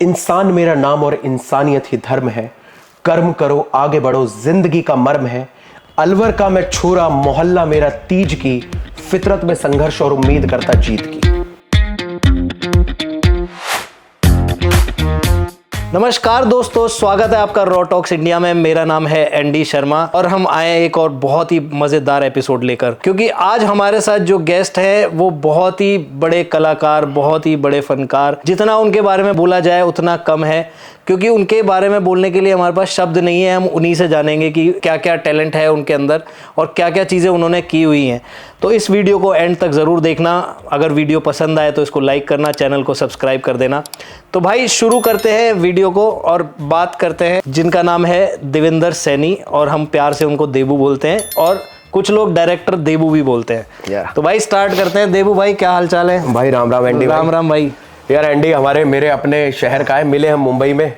इंसान मेरा नाम और इंसानियत ही धर्म है, कर्म करो आगे बढ़ो जिंदगी का मर्म है। अलवर का मैं छोरा मोहल्ला मेरा तीज की, फितरत में संघर्ष और उम्मीद करता जीत की। नमस्कार दोस्तों, स्वागत है आपका रॉ टॉक्स इंडिया में। मेरा नाम है एनडी शर्मा और हम आए एक और बहुत ही मज़ेदार एपिसोड लेकर, क्योंकि आज हमारे साथ जो गेस्ट है वो बहुत ही बड़े कलाकार, बहुत ही बड़े फनकार। जितना उनके बारे में बोला जाए उतना कम है, क्योंकि उनके बारे में बोलने के लिए हमारे पास शब्द नहीं है। हम उन्हीं से जानेंगे कि क्या क्या टैलेंट है उनके अंदर और क्या क्या चीज़ें उन्होंने की हुई हैं। तो इस वीडियो को एंड तक ज़रूर देखना। अगर वीडियो पसंद आए तो इसको लाइक करना, चैनल को सब्सक्राइब कर देना। तो भाई शुरू करते हैं वीडियो को और बात करते हैं जिनका नाम है देवेंद्र सैनी, और हम प्यार से उनको देबू बोलते हैं और कुछ लोग डायरेक्टर देबू भी बोलते हैं। तो भाई स्टार्ट करते हैं। देबू भाई, क्या हाल चाल है? भाई राम राम एंडी। राम राम भाई। यार एंडी मेरे अपने शहर का है, मिले हम मुंबई में,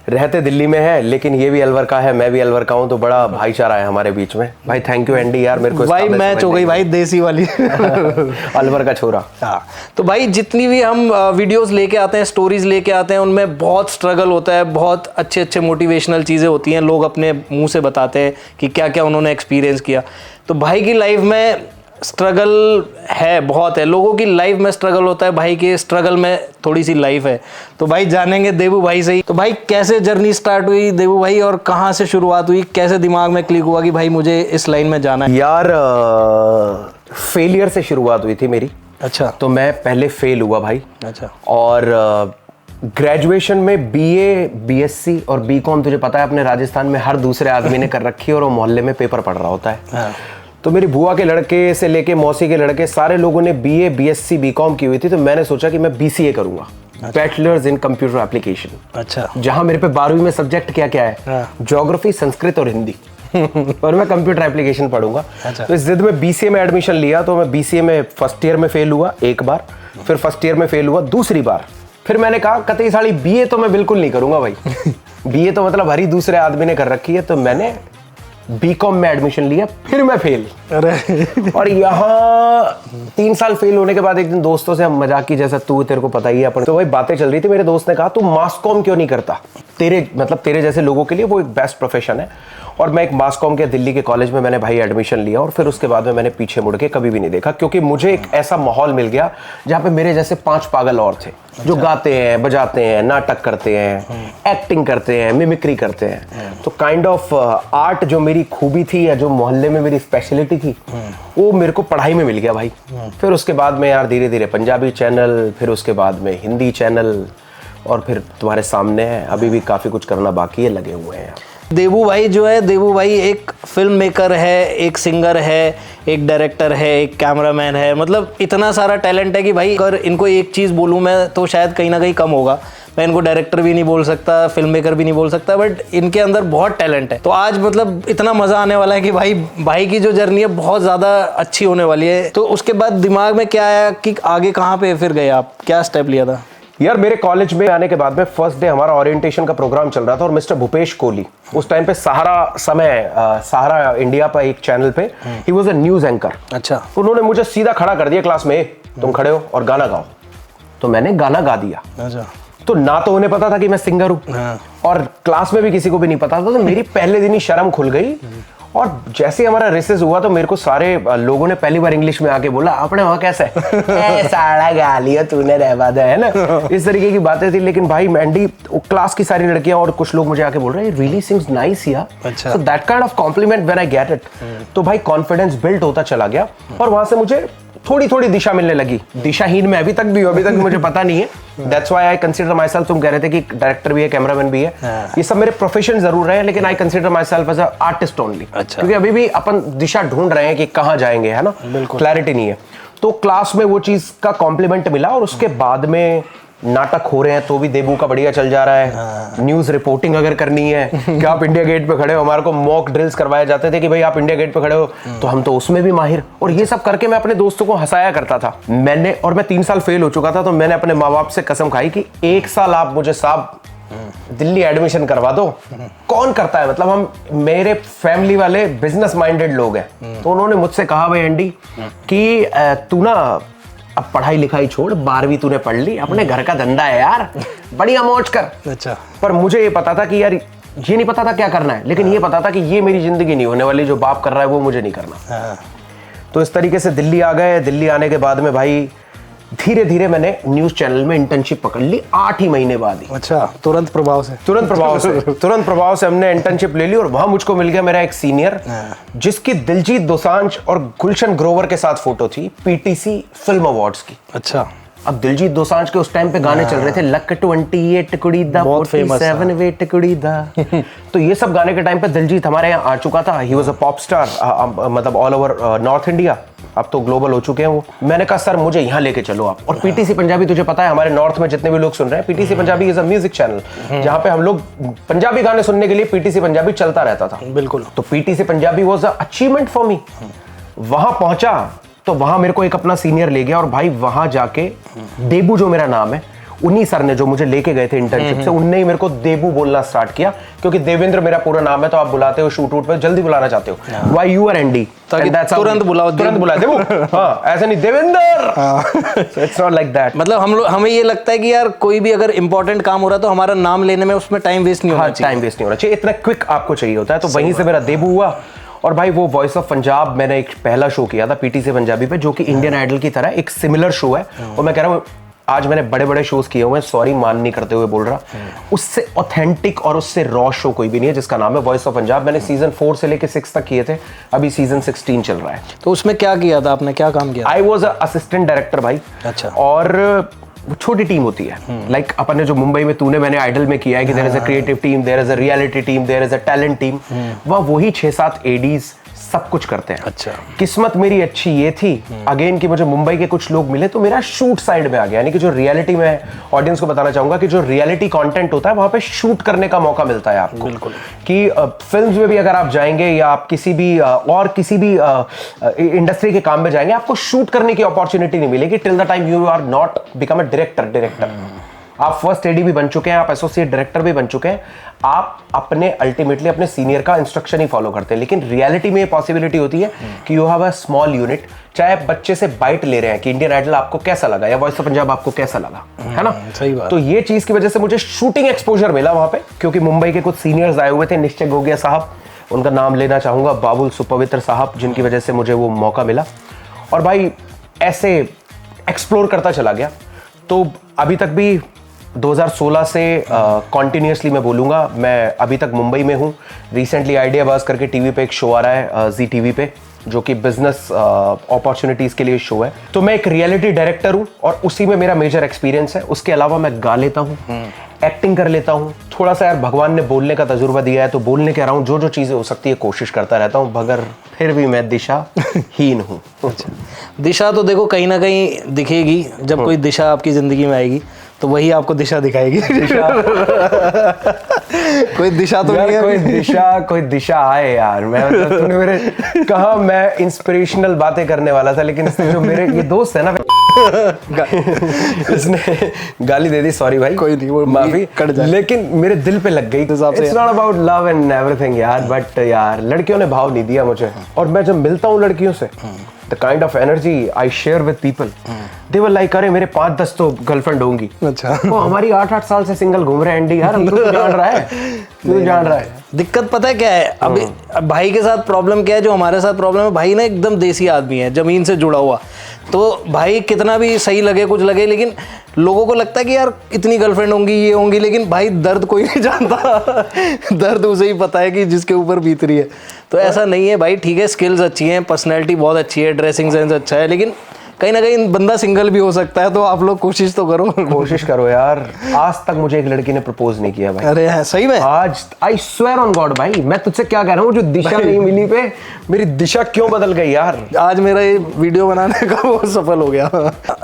रहते दिल्ली में है, लेकिन ये भी अलवर का है, मैं भी अलवर का हूँ, तो बड़ा भाईचारा है हमारे बीच में। भाई थैंक यू एंडी, यार मेरे को भाई मैच हो गई भाई, देसी वाली अलवर का छोरा। हाँ, तो भाई जितनी भी हम वीडियोस लेके आते हैं, स्टोरीज लेके आते हैं, उनमें बहुत स्ट्रगल होता है, बहुत अच्छे अच्छे मोटिवेशनल चीज़ें होती हैं। लोग अपने मुंह से बताते हैं कि क्या क्या उन्होंने एक्सपीरियंस किया। तो भाई की लाइफ में स्ट्रगल है, बहुत है। लोगों की लाइफ में स्ट्रगल होता है, भाई के स्ट्रगल में थोड़ी सी लाइफ है। तो भाई जानेंगे देबू भाई से ही। तो भाई कैसे जर्नी स्टार्ट हुई देबू भाई, और कहाँ से शुरुआत हुई? कैसे दिमाग में क्लिक हुआ कि भाई मुझे इस लाइन में जाना है? यार फेलियर से शुरुआत हुई थी मेरी। अच्छा। तो मैं पहले फेल हुआ भाई। अच्छा। और ग्रेजुएशन में बीए, बीएससी और बीकॉम, तुझे पता है अपने राजस्थान में हर दूसरे आदमी ने कर रखी है और वो मोहल्ले में पेपर पढ़ रहा होता है। हाँ। तो मेरी बुआ के लड़के से लेके मौसी के लड़के सारे लोगों ने बीए, बीएससी, बीकॉम की हुई थी। तो मैंने सोचा कि मैं बीसीए करूंगा, बैचलर्स इन कंप्यूटर एप्लीकेशन। अच्छा। जहां मेरे पे 12वीं में सब्जेक्ट क्या क्या है? हाँ। ज्योग्राफी, संस्कृत और हिंदी और मैं कंप्यूटर एप्लीकेशन पढ़ूंगा। अच्छा। तो इस जिद में बीसीए में एडमिशन लिया। तो मैं बीसीए में फर्स्ट ईयर में फेल हुआ एक बार, फिर फर्स्ट ईयर में फेल हुआ दूसरी बार। फिर मैंने कहा कतई साली बीए तो मैं बिल्कुल नहीं करूंगा भाई बीए तो मतलब हर ही दूसरे आदमी ने कर रखी है। तो मैंने बीकॉम में एडमिशन लिया, फिर मैं फेल। अरे और यहाँ 3 साल फेल होने के बाद एक दिन दोस्तों से हम मजाक की, जैसा तू तेरे को पता ही है अपन, तो वही बातें चल रही थी। मेरे दोस्त ने कहा तू मास कॉम क्यों नहीं करता, तेरे जैसे लोगों के लिए वो एक बेस्ट प्रोफेशन है। और मैं एक मास कॉम के दिल्ली के कॉलेज में मैंने भाई एडमिशन लिया, और फिर उसके बाद में मैंने पीछे मुड़ के कभी भी नहीं देखा, क्योंकि मुझे एक ऐसा माहौल मिल गया जहाँ पे मेरे जैसे 5 पागल और थे। अच्छा। जो गाते हैं, बजाते हैं, नाटक करते हैं, एक्टिंग करते हैं, मिमिक्री करते हैं। तो काइंड ऑफ आर्ट जो मेरी खूबी थी या जो मोहल्ले में मेरी स्पेशलिटी थी, वो मेरे को पढ़ाई में मिल गया भाई। फिर उसके बाद में यार धीरे धीरे पंजाबी चैनल, फिर उसके बाद में हिंदी चैनल, और फिर तुम्हारे सामने है। अभी भी काफ़ी कुछ करना बाकी है, लगे हुए हैं। देबू भाई जो है, देबू भाई एक फिल्म मेकर है, एक सिंगर है, एक डायरेक्टर है, एक कैमरामैन है। मतलब इतना सारा टैलेंट है कि भाई अगर इनको एक चीज़ बोलूँ मैं तो शायद कहीं ना कहीं कम होगा। मैं इनको डायरेक्टर भी नहीं बोल सकता, फिल्म मेकर भी नहीं बोल सकता, बट इनके अंदर बहुत टैलेंट है। तो आज मतलब इतना मज़ा आने वाला है कि भाई की जो जर्नी है बहुत ज़्यादा अच्छी होने वाली है। तो उसके बाद दिमाग में क्या आया कि आगे कहाँ पे फिर गए आप, क्या स्टेप लिया था? यार मेरे कॉलेज में आने के बाद में फर्स्ट डे हमारा ओरिएंटेशन का प्रोग्राम चल रहा था, और मिस्टर भूपेश कोहली उस टाइम पे सहारा इंडिया पर एक चैनल पे he was a news anchor. अच्छा। उन्होंने मुझे सीधा खड़ा कर दिया क्लास में, तुम खड़े हो और गाना गाओ। तो मैंने गाना गा दिया। अच्छा। तो ना तो उन्हें पता था कि मैं सिंगर हूँ। हाँ। और क्लास में भी किसी को भी नहीं पता था। तो मेरी पहले दिन ही शर्म खुल गई। और जैसे हमारा रेसेस हुआ तो मेरे को सारे लोगों ने पहली बार इंग्लिश में आके बोला, अपने वहाँ कैसा है साड़ा गा लिया तूने, रहवा दे, है ना, इस तरीके की बातें थी। लेकिन भाई मैंडी, क्लास की सारी लड़कियां और कुछ लोग मुझे आके बोल रहे हैं रियली सिंग्स नाइस या। अच्छा। So that kind of compliment when I get it, तो भाई कॉन्फिडेंस बिल्ड होता चला गया। और वहां से मुझे थोड़ी थोड़ी दिशा मिलने लगी। दिशाहीन में अभी तक भी हूँ, अभी तक मुझे पता नहीं है। That's why I consider my self, तुम कह रहे थे कि डायरेक्टर भी है, कैमरामैन भी है, ये सब मेरे प्रोफेशन जरूर रहे हैं, लेकिन I consider myself as a artist only. क्योंकि अभी भी अपन दिशा ढूंढ रहे हैं कि कहाँ जाएंगे, है ना, क्लैरिटी नहीं है। तो क्लास में वो चीज का कॉम्प्लीमेंट मिला। और उसके बाद में नाटक हो रहे हैं तो भी देबू का बढ़िया चल जा रहा है। न्यूज रिपोर्टिंग अगर करनी है कि आप इंडिया गेट पे खड़े हो, हमारे को मॉक ड्रिल्स करवाए जाते थे कि भाई आप इंडिया गेट पे खड़े हो, तो हम तो उसमें भी माहिर। और ये सब करके मैं अपने दोस्तों को हंसाया करता था। मैं 3 साल फेल हो चुका था। तो मैंने अपने माँ बाप से कसम खाई कि 1 साल आप मुझे साहब दिल्ली एडमिशन करवा दो। कौन करता है, मतलब हम, मेरे फैमिली वाले बिजनेस माइंडेड लोग हैं। तो उन्होंने मुझसे कहा भाई एंडी कि तू ना अब पढ़ाई लिखाई छोड़, 12वीं तूने पढ़ ली, अपने घर का धंधा है यार, बढ़िया मौज कर। अच्छा। पर मुझे ये पता था कि यार, ये नहीं पता था क्या करना है, लेकिन ये पता था कि ये मेरी जिंदगी नहीं होने वाली, जो बाप कर रहा है वो मुझे नहीं करना। तो इस तरीके से दिल्ली आ गए। दिल्ली आने के बाद में भाई धीरे धीरे मैंने न्यूज चैनल में इंटर्नशिप पकड़ ली 8 ही महीने बाद ही। अच्छा, तुरंत प्रभाव से हमने इंटर्नशिप ले ली और वहां मुझको मिल गया मेरा एक सीनियर, जिसकी दिलजीत दोसांझ और गुलशन ग्रोवर के साथ फोटो थी पीटीसी फिल्म अवार्ड्स की। अच्छा। अब दिलजीत दोसांझ के उस टाइम पे गाने चल रहे थे, लक 28 कुड़ी दा, 47 वेट कुड़ी दा। तो ये सब गाने के टाइम पे दिलजीत हमारे यहाँ आ चुका था। He was a pop star, मतलब ऑल ओवर नॉर्थ इंडिया। अब तो ग्लोबल हो चुके हैं वो। मैंने कहा सर मुझे यहाँ लेके चलो आप। और पीटीसी पंजाबी, तुझे पता है हमारे नॉर्थ में जितने भी लोग सुन रहे हैं, PTC Punjabi is a music channel, जहाँ पे हम लोग पंजाबी गाने सुनने के लिए पीटीसी पंजाबी चलता रहता था। बिल्कुल। तो PTC Punjabi was a achievement for me. वहां पहुंचा तो वहां मेरे को एक अपना सीनियर ले गया और भाई वहां जाके देबू, जो मेरा नाम है, उन्हीं सर ने जो मुझे लेके गए थे इंटर्नशिप से, उनने ही मेरे को देबू बोलना स्टार्ट किया, क्योंकि देवेंद्र मेरा पूरा नाम है। तो आप बुलाते हो शूट वूट पे, जल्दी बुलाना चाहते हो, व्हाई यू आर एनडी, तुरंत बुलाओ, तुरंत बुला देबू। हाँ, ऐसा नहीं Devendra, it's not like that. मतलब हमें ये लगता है कि यार कोई भी अगर इंपॉर्टेंट काम हो रहा है तो हमारा नाम लेने में उसमें टाइम वेस्ट नहीं होना चाहिए। टाइम वेस्ट नहीं होना चाहिए, इतना क्विक आपको चाहिए होता है। तो वहीं से मेरा देबू हुआ। और भाई वो वॉइस ऑफ पंजाब मैंने एक पहला शो किया था पीटीसी पंजाबी पे, जो कि इंडियन आइडल की तरह एक सिमिलर शो है। और मैं कह रहा हूँ आज मैंने बड़े बड़े शोज किए हुए हैं, सॉरी मान नहीं करते हुए बोल रहा, उससे ऑथेंटिक और उससे रॉ शो कोई भी नहीं है, जिसका नाम है वॉइस ऑफ पंजाब। मैंने सीजन 4 से लेके 6 तक किए थे, अभी सीजन 16 चल रहा है। तो उसमें क्या किया था आपने, क्या काम किया? आई वॉज असिस्टेंट डायरेक्टर भाई। अच्छा। और छोटी टीम होती है, लाइक अपन ने जो मुंबई में तूने मैंने आइडल में किया है कि there is a creative team, there is a reality team, there is a talent team, वह वही 6-7 एडीज सब कुछ करते हैं। अच्छा। किस्मत मेरी अच्छी ये थी अगेन कि मुझे मुंबई के कुछ लोग मिले, तो मेरा शूट साइड में आ गया। यानी कि जो रियलिटी में ऑडियंस को बताना चाहूंगा कि जो रियलिटी कंटेंट होता है वहां पे शूट करने का मौका मिलता है आपको। बिल्कुल। कि फिल्म्स में भी अगर आप जाएंगे या आप किसी भी और किसी भी इंडस्ट्री के काम में जाएंगे, आपको शूट करने की अपॉर्चुनिटी नहीं मिलेगी till the time you are not become a director. आप फर्स्ट एडी भी बन चुके हैं, आप एसोसिएट डायरेक्टर भी बन चुके हैं, आप अपने अल्टीमेटली अपने सीनियर का इंस्ट्रक्शन ही फॉलो करते हैं। लेकिन रियलिटी में ये पॉसिबिलिटी होती है कि you have a small unit. चाहे आप बच्चे से बाइट ले रहे हैं कि इंडियन आइडल आपको कैसा लगा या वॉइस ऑफ पंजाब आपको कैसा लगा, है ना? सही बात। तो ये चीज की वजह से मुझे शूटिंग एक्सपोजर मिला वहां पे, क्योंकि मुंबई के कुछ सीनियर्स आए हुए थे, निश्चय गोगिया साहब, उनका नाम लेना चाहूंगा, बाबुल सुपवित्र साहब, जिनकी वजह से मुझे वो मौका मिला। और भाई ऐसे एक्सप्लोर करता चला गया। तो अभी तक भी 2016 से कॉन्टिन्यूसली मैं बोलूँगा, मैं अभी तक मुंबई में हूँ। रिसेंटली आइडिया बाज करके टीवी पे एक शो आ रहा है जी टीवी पे, जो कि बिजनेस अपॉर्चुनिटीज़ के लिए शो है। तो मैं एक रियलिटी डायरेक्टर हूँ और उसी में मेरा मेजर एक्सपीरियंस है। उसके अलावा मैं गा लेता हूँ, एक्टिंग कर लेता हूँ, थोड़ा सा यार भगवान ने बोलने का तजुर्बा दिया है, तो बोलने के अराउंड जो जो चीज़ें हो सकती है कोशिश करता रहता हूँ, मगर फिर भी मैं दिशाहीन हूँ। दिशा तो देखो कहीं ना कहीं दिखेगी, जब कोई दिशा आपकी ज़िंदगी में आएगी तो वही आपको दिशा दिखाएगी। कोई दिशा तो नहीं है, कोई दिशा आए यार। मैं मतलब तूने मेरे कहा मैं इंस्पिरेशनल बातें करने वाला था, लेकिन इसने जो मेरे ये दोस्त है ना इसने गाली दे दी, सॉरी भाई, कोई नहीं, वो माफी, कट जाए, लेकिन मेरे दिल पे लग गई। It's not about love and everything यार, बट यार लड़कियों ने भाव नहीं दिया मुझे। और मैं जब मिलता हूँ लड़कियों से, the kind of energy I share with people, they were like, अरे मेरे 5-10 तो गर्लफ्रेंड होंगी। अच्छा। वो हमारी 8-8 साल से सिंगल घूम रहे हैं एंडी यार, हम तो जान रहा है, तू जान रहा है। दिक्कत पता है क्या है, अभी भाई के साथ प्रॉब्लम क्या है, जो हमारे साथ प्रॉब्लम है, भाई ना एकदम देसी आदमी है, जमीन से जुड़ा हुआ। तो भाई कितना भी सही लगे कुछ लगे, लेकिन लोगों को लगता है कि यार इतनी गर्लफ्रेंड होंगी ये होंगी, लेकिन भाई दर्द कोई नहीं जानता। दर्द उसे ही पता है कि जिसके ऊपर बीत रही है। तो ऐसा नहीं है भाई, ठीक है, स्किल्स अच्छी हैं, पर्सनैलिटी बहुत अच्छी है, ड्रेसिंग सेंस अच्छा है, लेकिन कहीं ना कहीं बंदा सिंगल भी हो सकता है। तो आप लोग कोशिश तो करो। कोशिश करो यार। आज तक मुझे एक लड़की ने प्रपोज नहीं किया भाई। अरे सही में? आज आई स्वेयर ऑन गॉड भाई, मैं तुझसे क्या कह रहा हूँ, जो दिशा नहीं मिली पे मेरी दिशा क्यों बदल गई यार। आज मेरा ये वीडियो बनाने का वो सफल हो गया।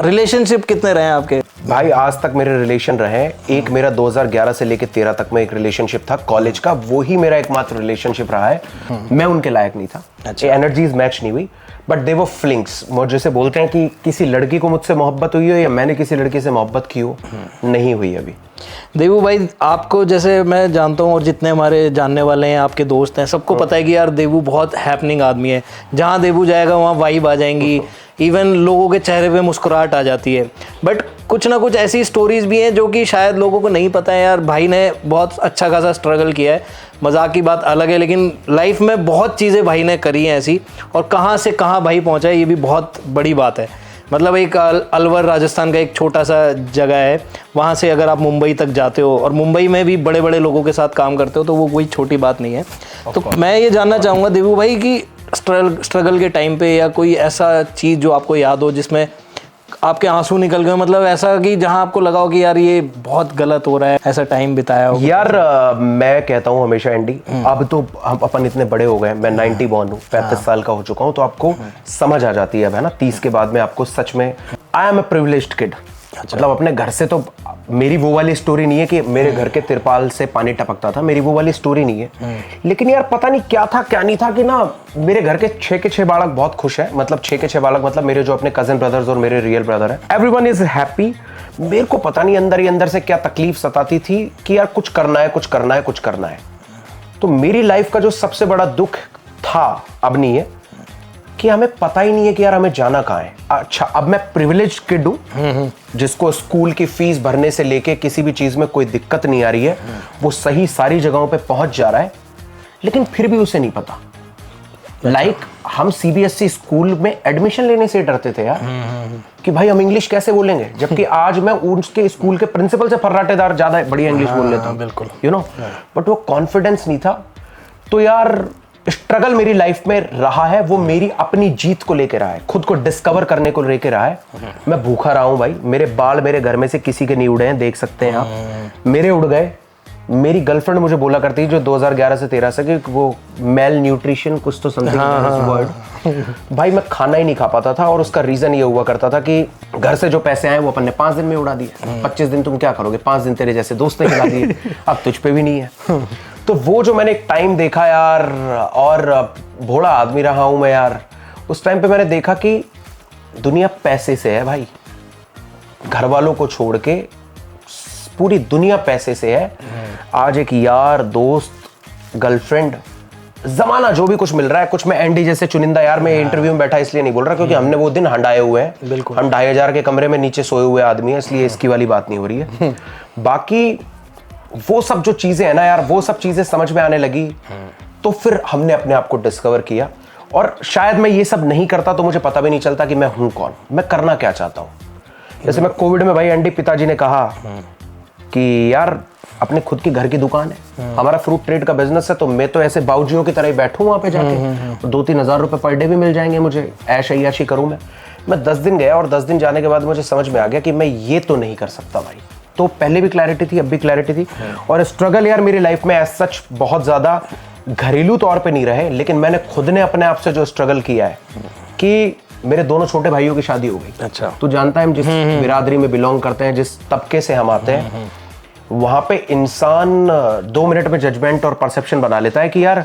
रिलेशनशिप कितने रहे आपके? भाई आज तक मेरे रिलेशन रहे, एक मेरा 2011 से लेके 13 तक में एक रिलेशनशिप था कॉलेज का, वो ही मेरा एकमात्र रिलेशनशिप रहा है। मैं उनके लायक नहीं था, एनर्जीज मैच नहीं हुई, बट दे वो फ्लिंग्स। जैसे बोलते हैं कि किसी लड़की को मुझसे मोहब्बत हुई हो या मैंने किसी लड़की से मोहब्बत की हो, नहीं हुई अभी। देवू भाई, आपको जैसे मैं जानता हूँ और जितने हमारे जानने वाले हैं, आपके दोस्त हैं, सबको पता है कि यार देवू बहुत हैपनिंग आदमी है। जहाँ देवू जाएगा वहाँ वाइब आ जाएंगी, इवन लोगों के चेहरे पे मुस्कुराहट आ जाती है। बट कुछ ना कुछ ऐसी स्टोरीज भी हैं जो कि शायद लोगों को नहीं पता है यार, भाई ने बहुत अच्छा खासा स्ट्रगल किया है। मजाक की बात अलग है, लेकिन लाइफ में बहुत चीज़ें भाई ने करी हैं ऐसी, और कहाँ से कहाँ भाई पहुँचा है ये भी बहुत बड़ी बात है। मतलब एक अलवर राजस्थान का एक छोटा सा जगह है, वहाँ से अगर आप मुंबई तक जाते हो और मुंबई में भी बड़े बड़े लोगों के साथ काम करते हो तो वो कोई छोटी बात नहीं है। तो मैं ये जानना चाहूँगा देवू भाई कि स्ट्रगल के टाइम पे या कोई ऐसा चीज़ जो आपको याद हो जिसमें आपके आंसू निकल गए, मतलब ऐसा कि जहां आपको लगा हो कि यार ये बहुत गलत हो रहा है, ऐसा टाइम बिताया हो? यार मैं कहता हूँ हमेशा एंडी, अब तो हम अपन इतने बड़े हो गए, मैं 90 बॉर्न हूँ, 35 साल का हो चुका हूँ, तो आपको समझ आ जाती है अब, है ना, 30 के बाद में आपको सच में I am a privileged kid. मतलब अपने घर से तो मेरी वो वाली स्टोरी नहीं है कि मेरे घर के तिरपाल से पानी टपकता था, मेरी वो वाली स्टोरी नहीं है। लेकिन यार पता नहीं क्या था क्या नहीं था कि ना मेरे घर के 6 के 6 बालक बहुत खुश है। मतलब 6 के 6 बालक, मतलब मेरे जो अपने कजन ब्रदर्स और मेरे रियल ब्रदर है, एवरीवन इज हैप्पी। मेरे को पता नहीं अंदर ही अंदर से क्या तकलीफ सताती थी कि यार कुछ करना है, कुछ करना है, कुछ करना है। तो मेरी लाइफ का जो सबसे बड़ा दुख था, अब नहीं है, कि हमें पता ही नहीं है कि यार हमें जाना कहाँ है। अच्छा, अब मैं प्रिविलेज्ड किड हूं जिसको स्कूल की फीस भरने से लेके किसी भी चीज में कोई दिक्कत नहीं आ रही है, वो सही सारी जगहों पे पहुंच जा रहा है, लेकिन फिर भी उसे नहीं पता। लाइक हम सीबीएसई स्कूल में एडमिशन लेने से डरते थे यार, कि भाई हम इंग्लिश कैसे बोलेंगे, जबकि आज मैं उसके स्कूल के प्रिंसिपल से फर्राटेदार ज्यादा बढ़िया इंग्लिश बोल लेता हूँ, बिल्कुल, यू नो। बट वो कॉन्फिडेंस नहीं था। तो यार स्ट्रगल मेरी लाइफ में रहा है, वो मेरी अपनी जीत को लेकर रहा है, खुद को डिस्कवर करने को लेकर रहा है। मैं भूखा रहा हूं भाई, मेरे बाल मेरे घर में से किसी के नहीं उड़े हैं, देख सकते हैं आप, मेरे उड़ गए। मेरी गर्लफ्रेंड मुझे बोला करती थी जो 2011 से 13 से, कि वो मेल न्यूट्रिशन कुछ तो समथिंग वर्ड, भाई मैं खाना ही नहीं खा पाता था। और उसका रीजन ये हुआ करता था कि घर से जो पैसे आए वो अपन ने 5 दिन में उड़ा दिए। 25 दिन तुम क्या करोगे, 5 दिन तेरे जैसे दोस्त ने खिला दिए, अब तुझ पे भी नहीं है। तो वो जो मैंने एक टाइम देखा यार, और भोला आदमी रहा हूं मैं यार, उस टाइम पे मैंने देखा कि दुनिया पैसे से है भाई, घर वालों को छोड़ के पूरी दुनिया पैसे से है। आज एक यार, दोस्त, गर्लफ्रेंड, जमाना जो भी कुछ मिल रहा है, कुछ मैं एंडी जैसे चुनिंदा यार, मैं इंटरव्यू में बैठा इसलिए नहीं बोल रहा क्योंकि हमने वो दिन हंडाए हुए हैं, बिल्कुल, हम 2500 के कमरे में नीचे सोए हुए आदमी हैं, इसलिए इसकी वाली बात नहीं हो रही है। बाकी वो सब जो चीजें हैं ना यार, वो सब चीजें समझ में आने लगी, तो फिर हमने अपने आप को डिस्कवर किया। और शायद मैं ये सब नहीं करता तो मुझे पता भी नहीं चलता कि मैं हूं कौन, मैं करना क्या चाहता हूं। जैसे मैं कोविड में भाई एंडी, पिताजी ने कहा कि यार अपने खुद की घर की दुकान है, हमारा फ्रूट ट्रेड का बिजनेस है, तो मैं तो ऐसे बाउजियों की तरह ही बैठूं वहां पे जाके, 2-3 हज़ार रुपए पर डे भी मिल जाएंगे मुझे, ऐश अय्याशी करूं मैं 10 दिन गया, और 10 दिन जाने के बाद मुझे समझ में आ गया कि मैं ये तो नहीं कर सकता भाई। तो पहले भी क्लैरिटी थी, अब भी क्लैरिटी थी। और स्ट्रगल यार मेरी लाइफ में एज सच बहुत ज्यादा घरेलू तौर पे नहीं रहे, लेकिन मैंने खुद ने अपने आप से जो स्ट्रगल किया है कि मेरे दोनों छोटे भाइयों की शादी हो गई। अच्छा, तू जानता है हम जिस बिरादरी में बिलोंग करते हैं, जिस तबके से हम आते हैं, वहां पे इंसान 2 मिनट में जजमेंट और परसेप्शन बना लेता है कि यार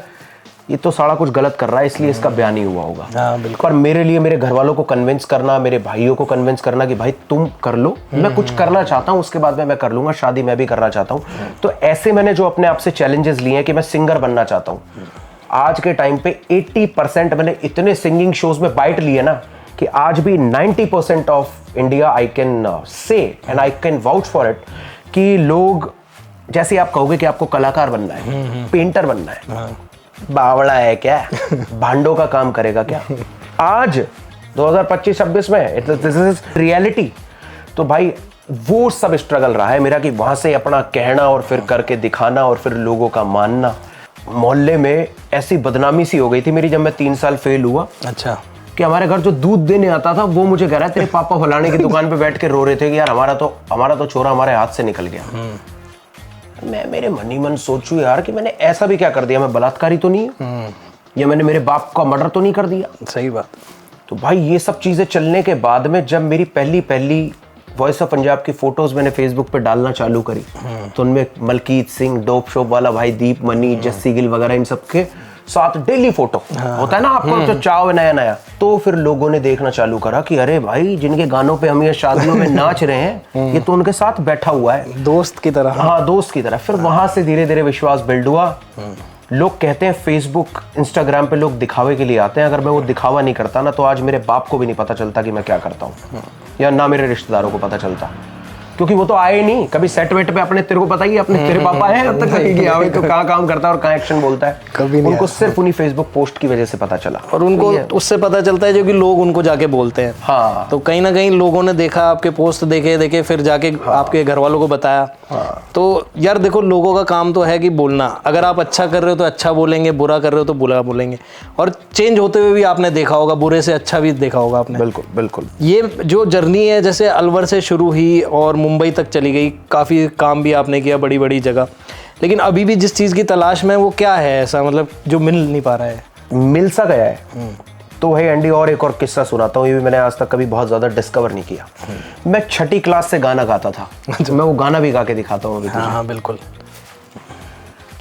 ये तो साला कुछ गलत कर रहा है, इसलिए इसका ब्याह नहीं हुआ होगा। पर मेरे लिए मेरे घर वालों को कन्विंस करना, मेरे भाइयों को कन्विंस करना कि भाई तुम कर लो, मैं कुछ करना चाहता हूँ, उसके बाद में मैं कर लूंगा, शादी मैं भी करना चाहता हूँ। तो ऐसे मैंने जो अपने आप से चैलेंजेस लिए हैं कि मैं सिंगर बनना चाहता हूँ। आज के टाइम पे 80% मैंने इतने सिंगिंग शोज में बाइट लिए ना कि आज भी 90% of India I can say and I can vouch for it कि लोग, जैसे आप कहोगे कि आपको कलाकार बनना है, पेंटर बनना है, बावड़ा है क्या, भांडों का काम करेगा क्या, आज 2025-26 में दिस इज रियलिटी। तो भाई वो सब स्ट्रगल रहा है मेरा कि वहां से अपना कहना और फिर करके दिखाना और फिर लोगों का मानना। मोहल्ले में ऐसी बदनामी सी हो गई थी मेरी जब मैं 3 साल फेल हुआ। अच्छा, कि हमारे घर जो दूध देने आता था वो मुझे कह रहा है तेरे पापा फलाने की दुकान पे बैठ के रो रहे थे कि यार हमारा तो छोरा हमारे हाथ से निकल गया। मैं मेरे मन ही मन सोचूं यार कि मैंने ऐसा भी क्या कर दिया, मैं बलात्कारी तो नहीं हूं, या मैंने मेरे बाप का मर्डर तो नहीं कर दिया। सही बात। तो भाई ये सब चीजें चलने के बाद में जब मेरी पहली वॉइस ऑफ पंजाब की फोटोज मैंने फेसबुक पे डालना चालू करी, तो उनमें मलकीत सिंह, डोप शोप वाला भाई, दीप मनी, जस्सी गिल वगैरह, इन सब के साथ डेली फोटो होता है ना आपको जो चाव नया। तो फिर लोगों ने देखना चालू करा कि अरे भाई जिनके गानों पे हम ये शादियों में नाच रहे हैं, ये तो उनके साथ बैठा हुआ है, दोस्त की तरह। हाँ, दोस्त की तरह। फिर वहां से धीरे धीरे विश्वास बिल्ड हुआ लोग कहते हैं फेसबुक इंस्टाग्राम पे लोग दिखावे के लिए आते हैं, अगर मैं वो दिखावा नहीं करता ना तो आज मेरे बाप को भी नहीं पता चलता कि मैं क्या करता हूँ, या ना मेरे रिश्तेदारों को पता चलता, क्योंकि वो तो आए नहीं कभी सेट वेट पे। अपने तेरे को पता ही है, अपने तेरे पापा हैं अब तक कि आवे तो कहाँ काम करता है और कहाँ एक्शन बोलता है, कभी नहीं उनको सिर्फ उन्हीं फेसबुक पोस्ट की वजह से पता चला, और उनको उससे पता चलता है जो कि लोग उनको जाके बोलते हैं। हाँ, तो कहीं ना कहीं लोगों ने देखा, आपके पोस्ट देखे फिर जाके आपके घर वालों को बताया। तो यार देखो, लोगों का काम तो है कि बोलना, अगर आप अच्छा कर रहे हो तो अच्छा बोलेंगे, बुरा कर रहे हो तो बुरा बोलेंगे, और चेंज होते हुए भी आपने देखा होगा, बुरे से अच्छा भी देखा होगा आपने। बिल्कुल बिल्कुल। ये जो जर्नी है जैसे अलवर से शुरू हुई और मुंबई तक चली गई, काफ़ी काम भी आपने किया बड़ी बड़ी जगह, लेकिन अभी भी जिस चीज़ की तलाश में, वो क्या है ऐसा मतलब जो मिल नहीं पा रहा है? मिल सा गया है। तो भाई एंडी, और एक और किस्सा सुनाता हूँ, ये भी मैंने आज तक कभी बहुत ज़्यादा डिस्कवर नहीं किया। मैं 6ठी क्लास से गाना गाता था, मैं वो गाना भी गा के दिखाता हूँ अभी। हाँ बिल्कुल।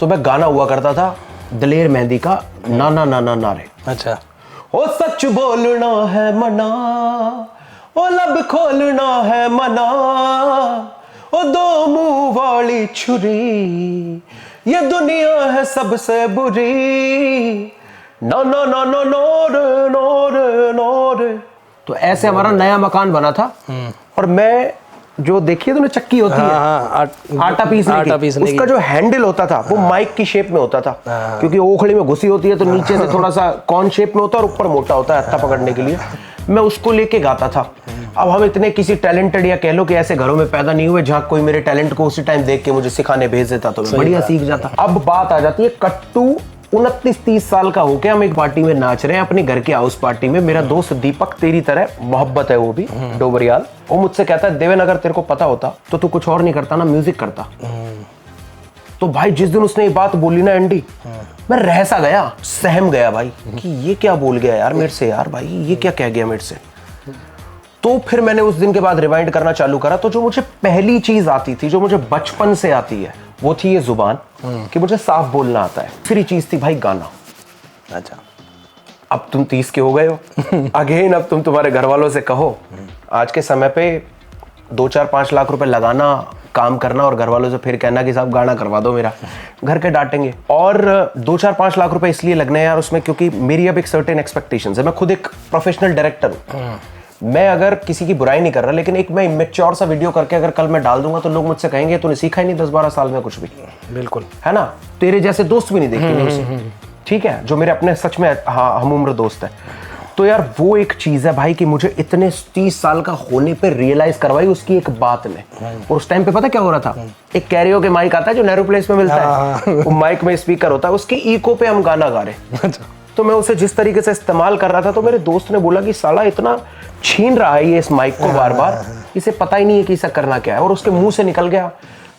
तो मैं गाना हुआ करता था दलेर मेहंदी का, नाना नाना नारे। अच्छा। ओ सच बोलना है मना, ओ लब खोलना है मना, ओ दो मुंह वाली छुरी, ये दुनिया है सबसे बुरी, नो नो नो नो नोर नोर नोर। तो ऐसे हमारा नया मकान बना था, और मैं जो देखिए तुमने चक्की होती है आटा पीसने की, उसका जो हैंडल होता था वो माइक की शेप में होता था, क्योंकि ओखली में घुसी होती है तो नीचे से थोड़ा सा कॉर्न शेप में होता है और ऊपर मोटा होता है हत्था पकड़ने के लिए। मैं उसको लेके गाता था। अब हम इतने किसी टैलेंटेड या कह लो कि ऐसे घरों में पैदा नहीं हुए जहाँ कोई मेरे टैलेंट को उसी टाइम देख के मुझे सिखाने भेज देता तो मैं बढ़िया सीख जाता। अब बात आ जाती है कट्टू 29-30 साल का होके हम एक पार्टी में नाच रहे हैं, अपने घर के हाउस पार्टी में। मेरा दोस्त दीपक, तेरी तरह मोहब्बत है वो भी, डोबरियाल, वो मुझसे कहता है देवेन, अगर तेरे को पता होता तो तू कुछ और नहीं करता ना, म्यूजिक करता। तो भाई जिस दिन उसने ये बात बोली ना एंडी, मैं रह सा गया, सहम गया भाई कि ये क्या बोल गया यार मेरे से, यार भाई ये क्या कह गया मेरे से। तो फिर मैंने उस दिन के बाद रिवाइंड करना चालू करा, तो जो मुझे पहली चीज आती थी, जो मुझे बचपन से आती है, वो थी ये जुबान, कि मुझे साफ बोलना आता है। फिर चीज थी भाई गाना। अच्छा, अब तुम 30 के हो गए हो, अगेन अब तुम तुम्हारे घर वालों से कहो, आज के समय पे 2-4-5 लाख रुपए लगाना, काम करना और घर वालों से फिर कहना कि साहब गाना करवा दो मेरा, घर के डांटेंगे। और 2-4-5 लाख रुपए इसलिए लगने हैं यार उसमें, क्योंकि मेरी अब एक सर्टेन एक्सपेक्टेशंस है। मैं खुद एक प्रोफेशनल डायरेक्टर हूँ। मैं अगर किसी की बुराई नहीं कर रहा, लेकिन एक मैं इमेच्योर सा वीडियो करके अगर कल मैं डाल दूंगा तो लोग मुझसे कहेंगे तूने सीखा ही नहीं 10-12 साल में कुछ भी। बिल्कुल, है ना। तेरे जैसे दोस्त भी नहीं देखेंगे उसे, ठीक है, जो मेरे अपने सच में हम उम्र दोस्त है। तो यार वो एक चीज है भाई कि मुझे इतने 30 साल का होने पे रियलाइज करवाई उसकी एक बात ने। और उस टाइम पे पता क्या हो रहा था, एक कैरियोके माइक आता है जो नेहरू प्लेस में मिलता है, वो माइक में स्पीकर होता है, उसके इको पे हम गाना गा रहे। तो मैं उसे जिस तरीके से इस्तेमाल कर रहा था, तो मेरे दोस्त ने बोला कि साला इतना छीन रहा है ये इस माइक को बार बार, इसे पता ही नहीं है कि इसे करना क्या है, और उसके मुंह से निकल गया।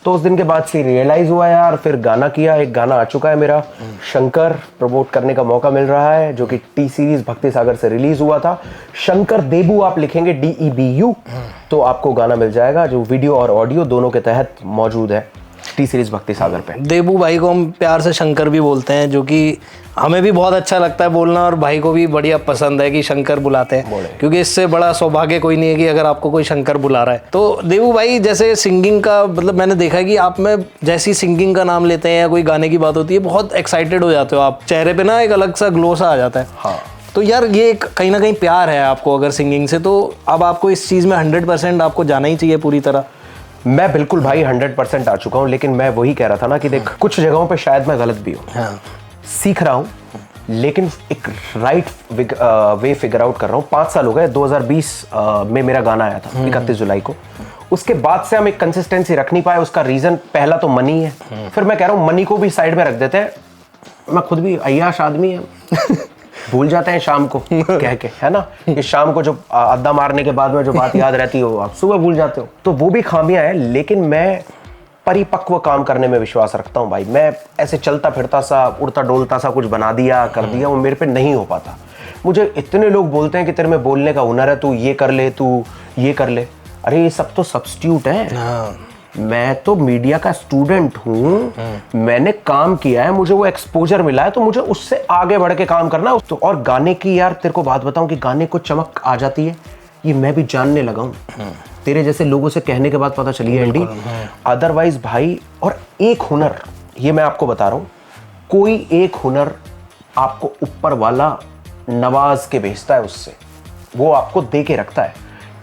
तो उस दिन के बाद से रियलाइज हुआ यार, फिर गाना किया। एक गाना आ चुका है मेरा, शंकर, प्रमोट करने का मौका मिल रहा है, जो कि टी सीरीज भक्ति सागर से रिलीज हुआ था। शंकर देबू आप लिखेंगे DEBU तो आपको गाना मिल जाएगा, जो वीडियो और ऑडियो दोनों के तहत मौजूद है टी सीरीज भक्ति सागर पे। देबू भाई को हम प्यार से शंकर भी बोलते हैं, जो कि हमें भी बहुत अच्छा लगता है बोलना, और भाई को भी बढ़िया पसंद है कि शंकर बुलाते हैं, क्योंकि इससे बड़ा सौभाग्य कोई नहीं है कि अगर आपको कोई शंकर बुला रहा है। तो देबू भाई, जैसे सिंगिंग का मतलब मैंने देखा है कि आप में जैसी सिंगिंग का नाम लेते हैं या कोई गाने की बात होती है, बहुत एक्साइटेड हो जाते हो आप, चेहरे पे ना एक अलग सा ग्लो सा आ जाता है। हाँ। तो यार ये कहीं ना कहीं प्यार है आपको अगर सिंगिंग से, तो अब आपको इस चीज़ में 100% आपको जाना ही चाहिए पूरी तरह। मैं बिल्कुल भाई 100% आ चुका हूँ, लेकिन मैं वही कह रहा था ना कि देख, कुछ जगहों पे शायद मैं गलत भी हूँ। हाँ। सीख रहा हूँ, लेकिन एक राइट वे फिगर आउट कर रहा हूँ। 5 साल हो गए, 2020 में मेरा गाना आया था 31 जुलाई को। उसके बाद से हम एक कंसिस्टेंसी रख नहीं पाए। उसका रीजन पहला तो मनी है, फिर मैं कह रहा हूँ मनी को भी साइड में रख देते हैं। मैं खुद भी अय्याश आदमी है, भूल जाते हैं शाम को कह के, है ना, कि शाम को जो अद्दा मारने के बाद में जो बात याद रहती हो आप सुबह भूल जाते हो। तो वो भी खामियां हैं, लेकिन मैं परिपक्व काम करने में विश्वास रखता हूं भाई। मैं ऐसे चलता फिरता सा, उड़ता डोलता सा कुछ बना दिया कर दिया, वो मेरे पे नहीं हो पाता। मुझे इतने लोग बोलते हैं कि तेरे में बोलने का हुनर है, तू ये कर ले, तू ये कर ले। अरे ये सब तो सब्स्टिट्यूट है। मैं तो मीडिया का स्टूडेंट हूँ, मैंने काम किया है, मुझे वो एक्सपोजर मिला है, तो मुझे उससे आगे बढ़ के काम करना है। तो और गाने की यार तेरे को बात बताऊं कि गाने को चमक आ जाती है, ये मैं भी जानने लगा हूँ तेरे जैसे लोगों से कहने के बाद पता चली है एंडी। अदरवाइज भाई, और एक हुनर ये मैं आपको बता रहा हूँ, कोई एक हुनर आपको ऊपर वाला नवाज के भेजता है, उससे वो आपको दे के रखता है।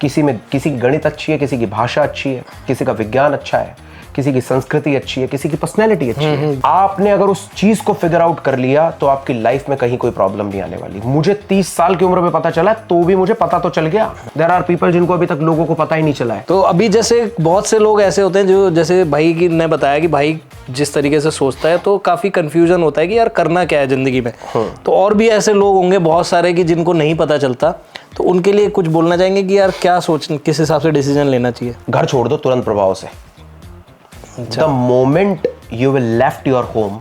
किसी में, किसी की गणित अच्छी है, किसी की भाषा अच्छी है, किसी का विज्ञान अच्छा है, किसी की संस्कृति अच्छी है, किसी की पर्सनैलिटी अच्छी है। आपने अगर उस चीज को फिगर आउट कर लिया तो आपकी लाइफ में कहीं कोई प्रॉब्लम नहीं आने वाली। मुझे 30 साल की उम्र में पता चला, तो भी मुझे पता तो चल गया। देयर आर पीपल जिनको अभी तक लोगों को पता ही नहीं चला है। तो अभी जैसे बहुत से लोग ऐसे होते हैं जो, जैसे भाई की ने बताया कि भाई जिस तरीके से सोचता है तो काफी कंफ्यूजन होता है कि यार करना क्या है जिंदगी में। तो और भी ऐसे लोग होंगे बहुत सारे कि जिनको नहीं पता चलता, तो उनके लिए कुछ बोलना चाहेंगे कि यार क्या सोच, किस हिसाब से डिसीजन लेना चाहिए? घर छोड़ दो तुरंत प्रभाव से। The moment you will left your home,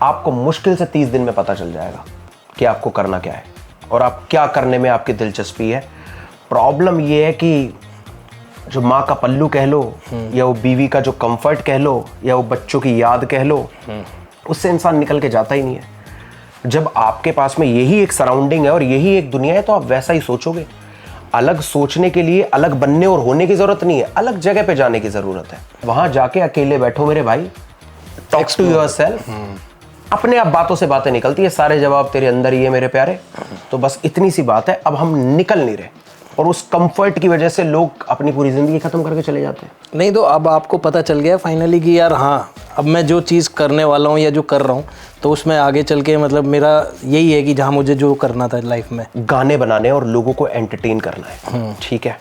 आपको मुश्किल से 30 दिन में पता चल जाएगा कि आपको करना क्या है और आप क्या करने में आपकी दिलचस्पी है। प्रॉब्लम ये है कि जो माँ का पल्लू कह लो, या वो बीवी का जो कंफर्ट कह लो, या वो बच्चों की याद कह लो, उससे इंसान निकल के जाता ही नहीं है। जब आपके पास में यही एक सराउंडिंग है और यही एक दुनिया है, तो आप वैसा ही सोचोगे। अलग सोचने के लिए अलग बनने और होने की जरूरत नहीं है, अलग जगह पे जाने की जरूरत है। वहां जाके अकेले बैठो मेरे भाई, टॉक टू योरसेल्फ। अपने आप बातों से बातें निकलती है, सारे जवाब तेरे अंदर ही है मेरे प्यारे। तो बस इतनी सी बात है, अब हम निकल नहीं रहे, और उस कंफर्ट की वजह से लोग अपनी पूरी जिंदगी खत्म करके चले जाते हैं। नहीं, तो अब आपको पता चल गया फाइनली कि यार हाँ, अब मैं जो चीज़ करने वाला हूँ या जो कर रहा हूँ, तो उसमें आगे चल के मतलब मेरा यही है कि जहाँ मुझे जो करना था लाइफ में, गाने बनाने और लोगों को एंटरटेन करना है। ठीक है,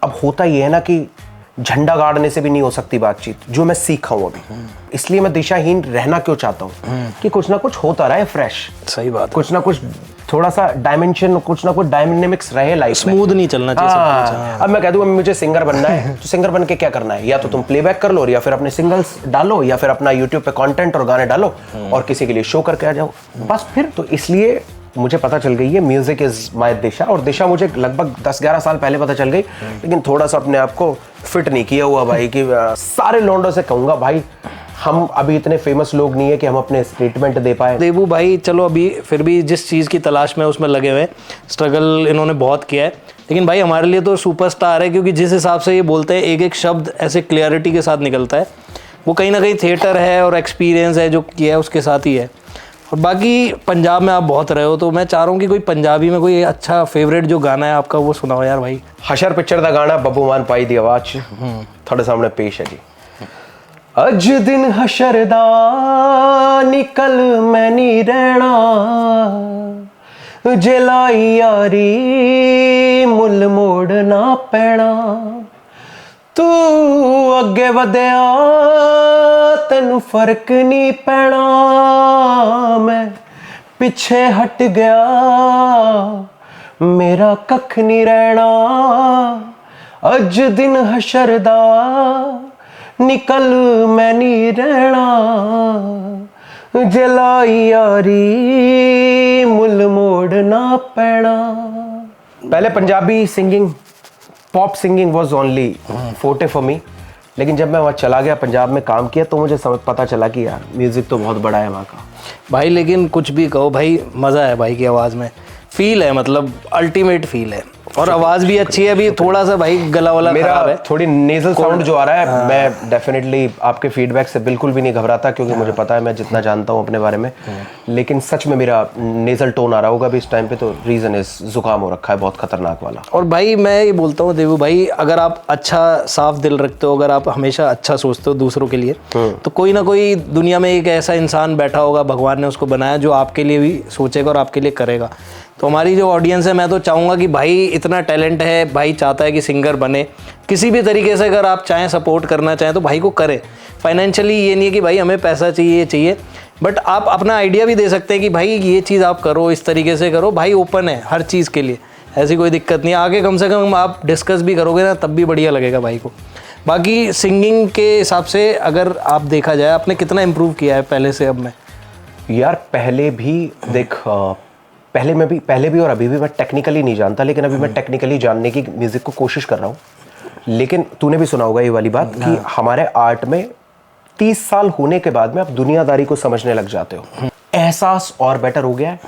अब होता ये है ना कि झंडा गाड़ने से भी नहीं हो सकती बातचीत, जो मैं सीखा हूँ अभी। इसलिए मैं दिशाहीन रहना क्यों चाहता हूँ कि कुछ ना कुछ होता रहे फ्रेश। सही बात, कुछ ना कुछ थोड़ा सा डायमेंशन, कुछ ना कुछ डायनेमिक्स रहे लाइफ में। स्मूथ नहीं चलना चाहिए सब कुछ। अब मैं कह दूं मुझे सिंगर बनना है, तो सिंगर बन के क्या करना है? या तो तुम प्लेबैक कर लो, या फिर अपने सिंगल्स डालो, या फिर अपना यूट्यूब पे कंटेंट और गाने डालो और किसी के लिए शो करके आ जाओ, बस। फिर तो इसलिए मुझे पता चल गई है म्यूजिक इज माय दिशा, और दिशा मुझे लगभग 10-11 साल पहले पता चल गई, लेकिन थोड़ा सा अपने आप को फिट नहीं किया हुआ भाई। कि सारे लौंडों से कहूंगा भाई, हम अभी इतने फेमस लोग नहीं है कि हम अपने स्टेटमेंट दे पाए। देवू भाई चलो अभी फिर भी जिस चीज़ की तलाश में उसमें लगे हुए, स्ट्रगल इन्होंने बहुत किया है, लेकिन भाई हमारे लिए तो सुपरस्टार है, क्योंकि जिस हिसाब से ये बोलते हैं, एक एक शब्द ऐसे क्लियरिटी के साथ निकलता है, वो कहीं ना कहीं थिएटर है और एक्सपीरियंस है जो किया है उसके साथ ही है। और बाकी पंजाब में आप बहुत रहे हो, तो मैं चाह रहा हूँ कि कोई पंजाबी में कोई अच्छा फेवरेट जो गाना है आपका वो सुनाओ यार भाई। हशर पिक्चर का गाना बब्बू मान पाई दी आवाज थोड़े सामने पेश है जी। अज दिन हशर दा निकल मैं नी रहना, जलाई यारी मुल मोड़ ना पैना, तू अगे वधिया तेनू फर्क नहीं पैना, मैं पिछे हट गया मेरा कख नहीं रहना। अज दिन हशर दा निकल मैं नहीं रहना, जलाई यारी मुल मोड़ ना पैना। पहले Punjabi singing, pop singing was only forte for me, लेकिन जब मैं वहाँ चला गया, पंजाब में काम किया, तो मुझे पता चला कि यार म्यूजिक तो बहुत बड़ा है वहाँ का भाई। लेकिन कुछ भी कहो भाई, मज़ा है भाई की आवाज़ में, फील है, मतलब अल्टीमेट फील है, और आवाज़ भी अच्छी है। अभी थोड़ा सा भाई गला वाला खराब है, थोड़ी नेजल साउंड जो आ रहा है। मैं डेफिनेटली आपके फीडबैक से बिल्कुल भी नहीं घबराता, क्योंकि मुझे पता है मैं जितना जानता हूँ अपने बारे में। लेकिन सच में मेरा नेजल टोन आ रहा होगा अभी इस टाइम पे, तो रीज़न इज जुकाम हो रखा है बहुत खतरनाक वाला। और भाई मैं ये बोलता हूँ देवू भाई, अगर आप अच्छा साफ दिल रखते हो, अगर आप हमेशा अच्छा सोचते हो दूसरों के लिए, तो कोई ना कोई दुनिया में एक ऐसा इंसान बैठा होगा, भगवान ने उसको बनाया, जो आपके लिए भी सोचेगा और आपके लिए करेगा। तो हमारी जो ऑडियंस है, मैं तो चाहूँगा कि भाई इतना टैलेंट है, भाई चाहता है कि सिंगर बने, किसी भी तरीके से अगर आप चाहें सपोर्ट करना चाहें तो भाई को करें। फाइनेंशियली ये नहीं है कि भाई हमें पैसा चाहिए, बट आप अपना आइडिया भी दे सकते हैं कि भाई ये चीज़ आप करो, इस तरीके से करो। भाई ओपन है हर चीज़ के लिए, ऐसी कोई दिक्कत नहीं है। आगे कम से कम आप डिस्कस भी करोगे ना, तब भी बढ़िया लगेगा भाई को। बाकी सिंगिंग के हिसाब से अगर आप देखा जाए, आपने कितना इम्प्रूव किया है पहले से अब में? यार पहले भी देख, पहले भी और अभी भी मैं टेक्निकली नहीं जानता, लेकिन अभी मैं टेक्निकली जानने की म्यूजिक को कोशिश कर रहा हूँ। लेकिन तूने भी सुना होगा ये वाली बात कि हमारे आर्ट में 30 साल होने के बाद में आप दुनियादारी को समझने लग जाते हो, एहसास और बेटर हो गया है।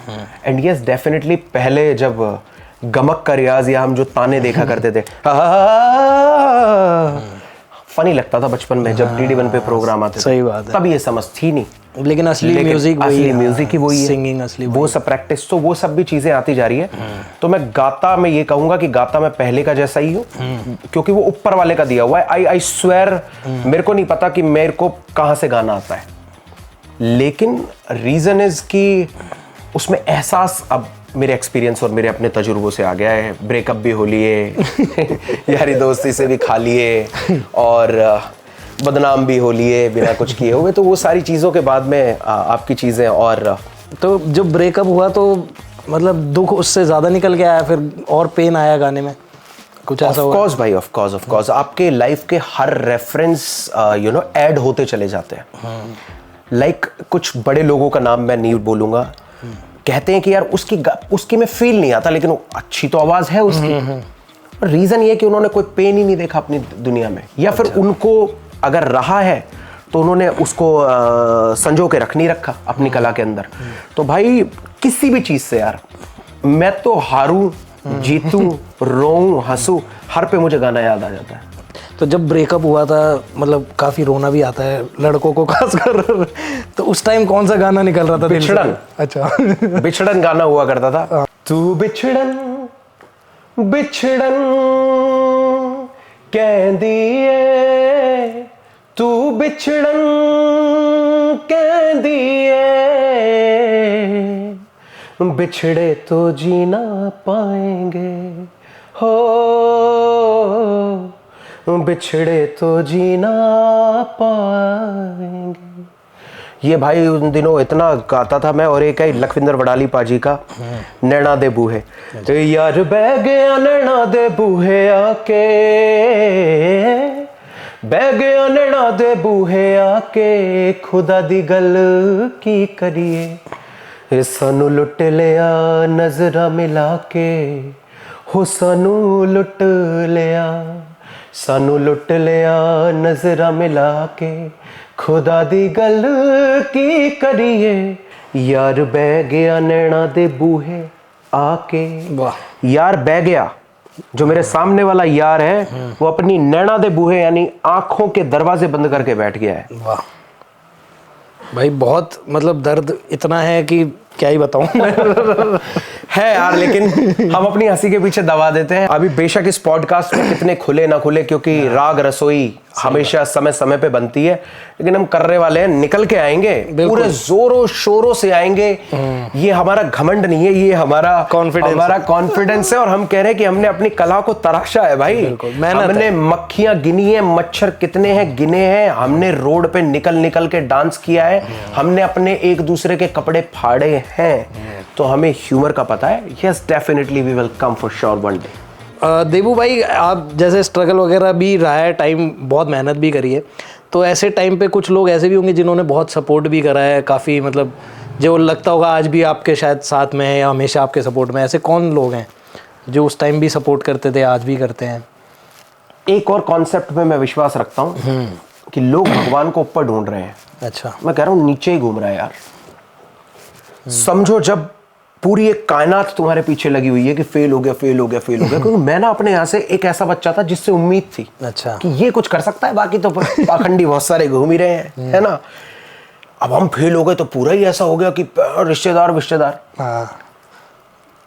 एंड यस डेफिनेटली, पहले जब गमक का रियाज या हम जो ताने देखा करते थे, फनी लगता था बचपन में जब DD1 पे प्रोग्राम आते थे, सही बात है। तब ये समझ थी नहीं। लेकिन असली लेकिन म्यूजिक असली म्यूजिक ही वही है, सिंगिंग असली वो सब प्रैक्टिस, तो वो सब भी चीजें आती जा रही है। तो मैं गाता, मैं ये कहूंगा कि गाता मैं पहले का जैसा ही हूँ, क्योंकि वो ऊपर वाले का दिया हुआ है। आई स्वेयर, मेरे को नहीं पता कि मेरे को कहाँ से गाना आता है, लेकिन रीजन इज कि उसमें एहसास अब मेरे एक्सपीरियंस और मेरे अपने तजुर्बों से आ गया है। ब्रेकअप भी हो लिए यारी दोस्ती से भी खा लिए, और बदनाम भी हो लिए बिना कुछ किए हुए। तो वो सारी चीज़ों के बाद में आपकी चीज़ें, और तो जब ब्रेकअप हुआ तो मतलब दुख उससे ज़्यादा निकल के आया, फिर और पेन आया गाने में, कुछ ऐसा हुआ? ऑफ कोर्स भाई, ऑफ कोर्स आपके लाइफ के हर रेफरेंस ऐड होते चले जाते हैं। लाइक कुछ बड़े लोगों का नाम मैं नहीं बोलूँगा, कहते हैं कि यार उसकी में फील नहीं आता, लेकिन अच्छी तो आवाज़ है उसकी। रीज़न ये कि उन्होंने कोई पेन ही नहीं देखा अपनी दुनिया में, या फिर उनको अगर रहा है तो उन्होंने उसको संजो के नहीं रखा अपनी कला के अंदर। तो भाई किसी भी चीज़ से यार, मैं तो हारूं, जीतूं, रोऊं, हंसूं, हर पे मुझे गाना याद आ जाता है। तो जब ब्रेकअप हुआ था, मतलब काफ़ी रोना भी आता है लड़कों को खासकर, तो उस टाइम कौन सा गाना निकल रहा था? बिछड़न। अच्छा बिछड़न गाना हुआ करता था। तू बिछड़न बिछड़न कहंदी है, तू बिछड़न कहंदी है, बिछड़े तो जी ना पाएंगे, हो बिछड़े तो जी ना पाएंगे। ये भाई उन दिनों इतना गाता था मैं। और एक है लखविंदर वडाली पाजी का नैना दे बूहे, यार बह गया नैना दे बूहे आके, बह गया नैना दे बूहे आके, खुदा दी गल की करिए, सानू लुट लिया नजरा मिला के, हो सानू लुट लिया, सानू लुट लिया नजरा मिला के, खुदा दी गल की करिए, यार बह गया नैना दे बूहे आके। वाह। यार बह गया, जो मेरे सामने वाला यार है वो अपनी नैना दे बूहे यानी आंखों के दरवाजे बंद करके बैठ गया है। वाह भाई, बहुत मतलब दर्द इतना है कि क्या ही बताऊं है यार, लेकिन हम अपनी हंसी के पीछे दबा देते हैं। अभी बेशक इस पॉडकास्ट में कितने खुले ना खुले, क्योंकि राग रसोई हमेशा समय समय पे बनती है, लेकिन हम करने वाले हैं, निकल के आएंगे, पूरे जोरों शोरों से आएंगे। ये हमारा घमंड नहीं है, ये हमारा कॉन्फिडेंस है। और हम कह रहे हैं कि हमने अपनी कला को तराशा है भाई, हमने मक्खियां गिनी है, मच्छर कितने हैं गिने हैं, हमने रोड पे निकल निकल के डांस किया है, हमने अपने एक दूसरे के कपड़े फाड़े हैं, तो हमें ह्यूमर का पता है। Yes definitely we will come for sure one day. Debu भाई, आप जैसे स्ट्रगल वगैरह भी रहा है, टाइम बहुत मेहनत भी करी है, तो ऐसे टाइम पे कुछ लोग ऐसे भी होंगे जिन्होंने बहुत सपोर्ट भी करा है, काफ़ी मतलब जो लगता होगा आज भी आपके शायद साथ में है या हमेशा आपके सपोर्ट में। ऐसे कौन लोग हैं जो उस टाइम भी सपोर्ट करते थे, आज भी करते हैं? एक और कॉन्सेप्ट में मैं विश्वास रखता हूँ कि लोग भगवान को ऊपर ढूंढ रहे हैं। अच्छा। मैं कह रहा हूँ नीचे ही घूम रहा है यार। समझो जब पूरी एक कायनात तुम्हारे पीछे लगी हुई है कि फेल हो गया फेल हो गया फेल हो गया, क्योंकि मैं ना अपने यहाँ से एक ऐसा बच्चा था जिससे उम्मीद थी अच्छा कि ये कुछ कर सकता है, बाकी तो पाखंडी बहुत सारे घूम ही रहे हैं, है ना। अब हम फेल हो गए तो पूरा ही ऐसा हो गया कि रिश्तेदार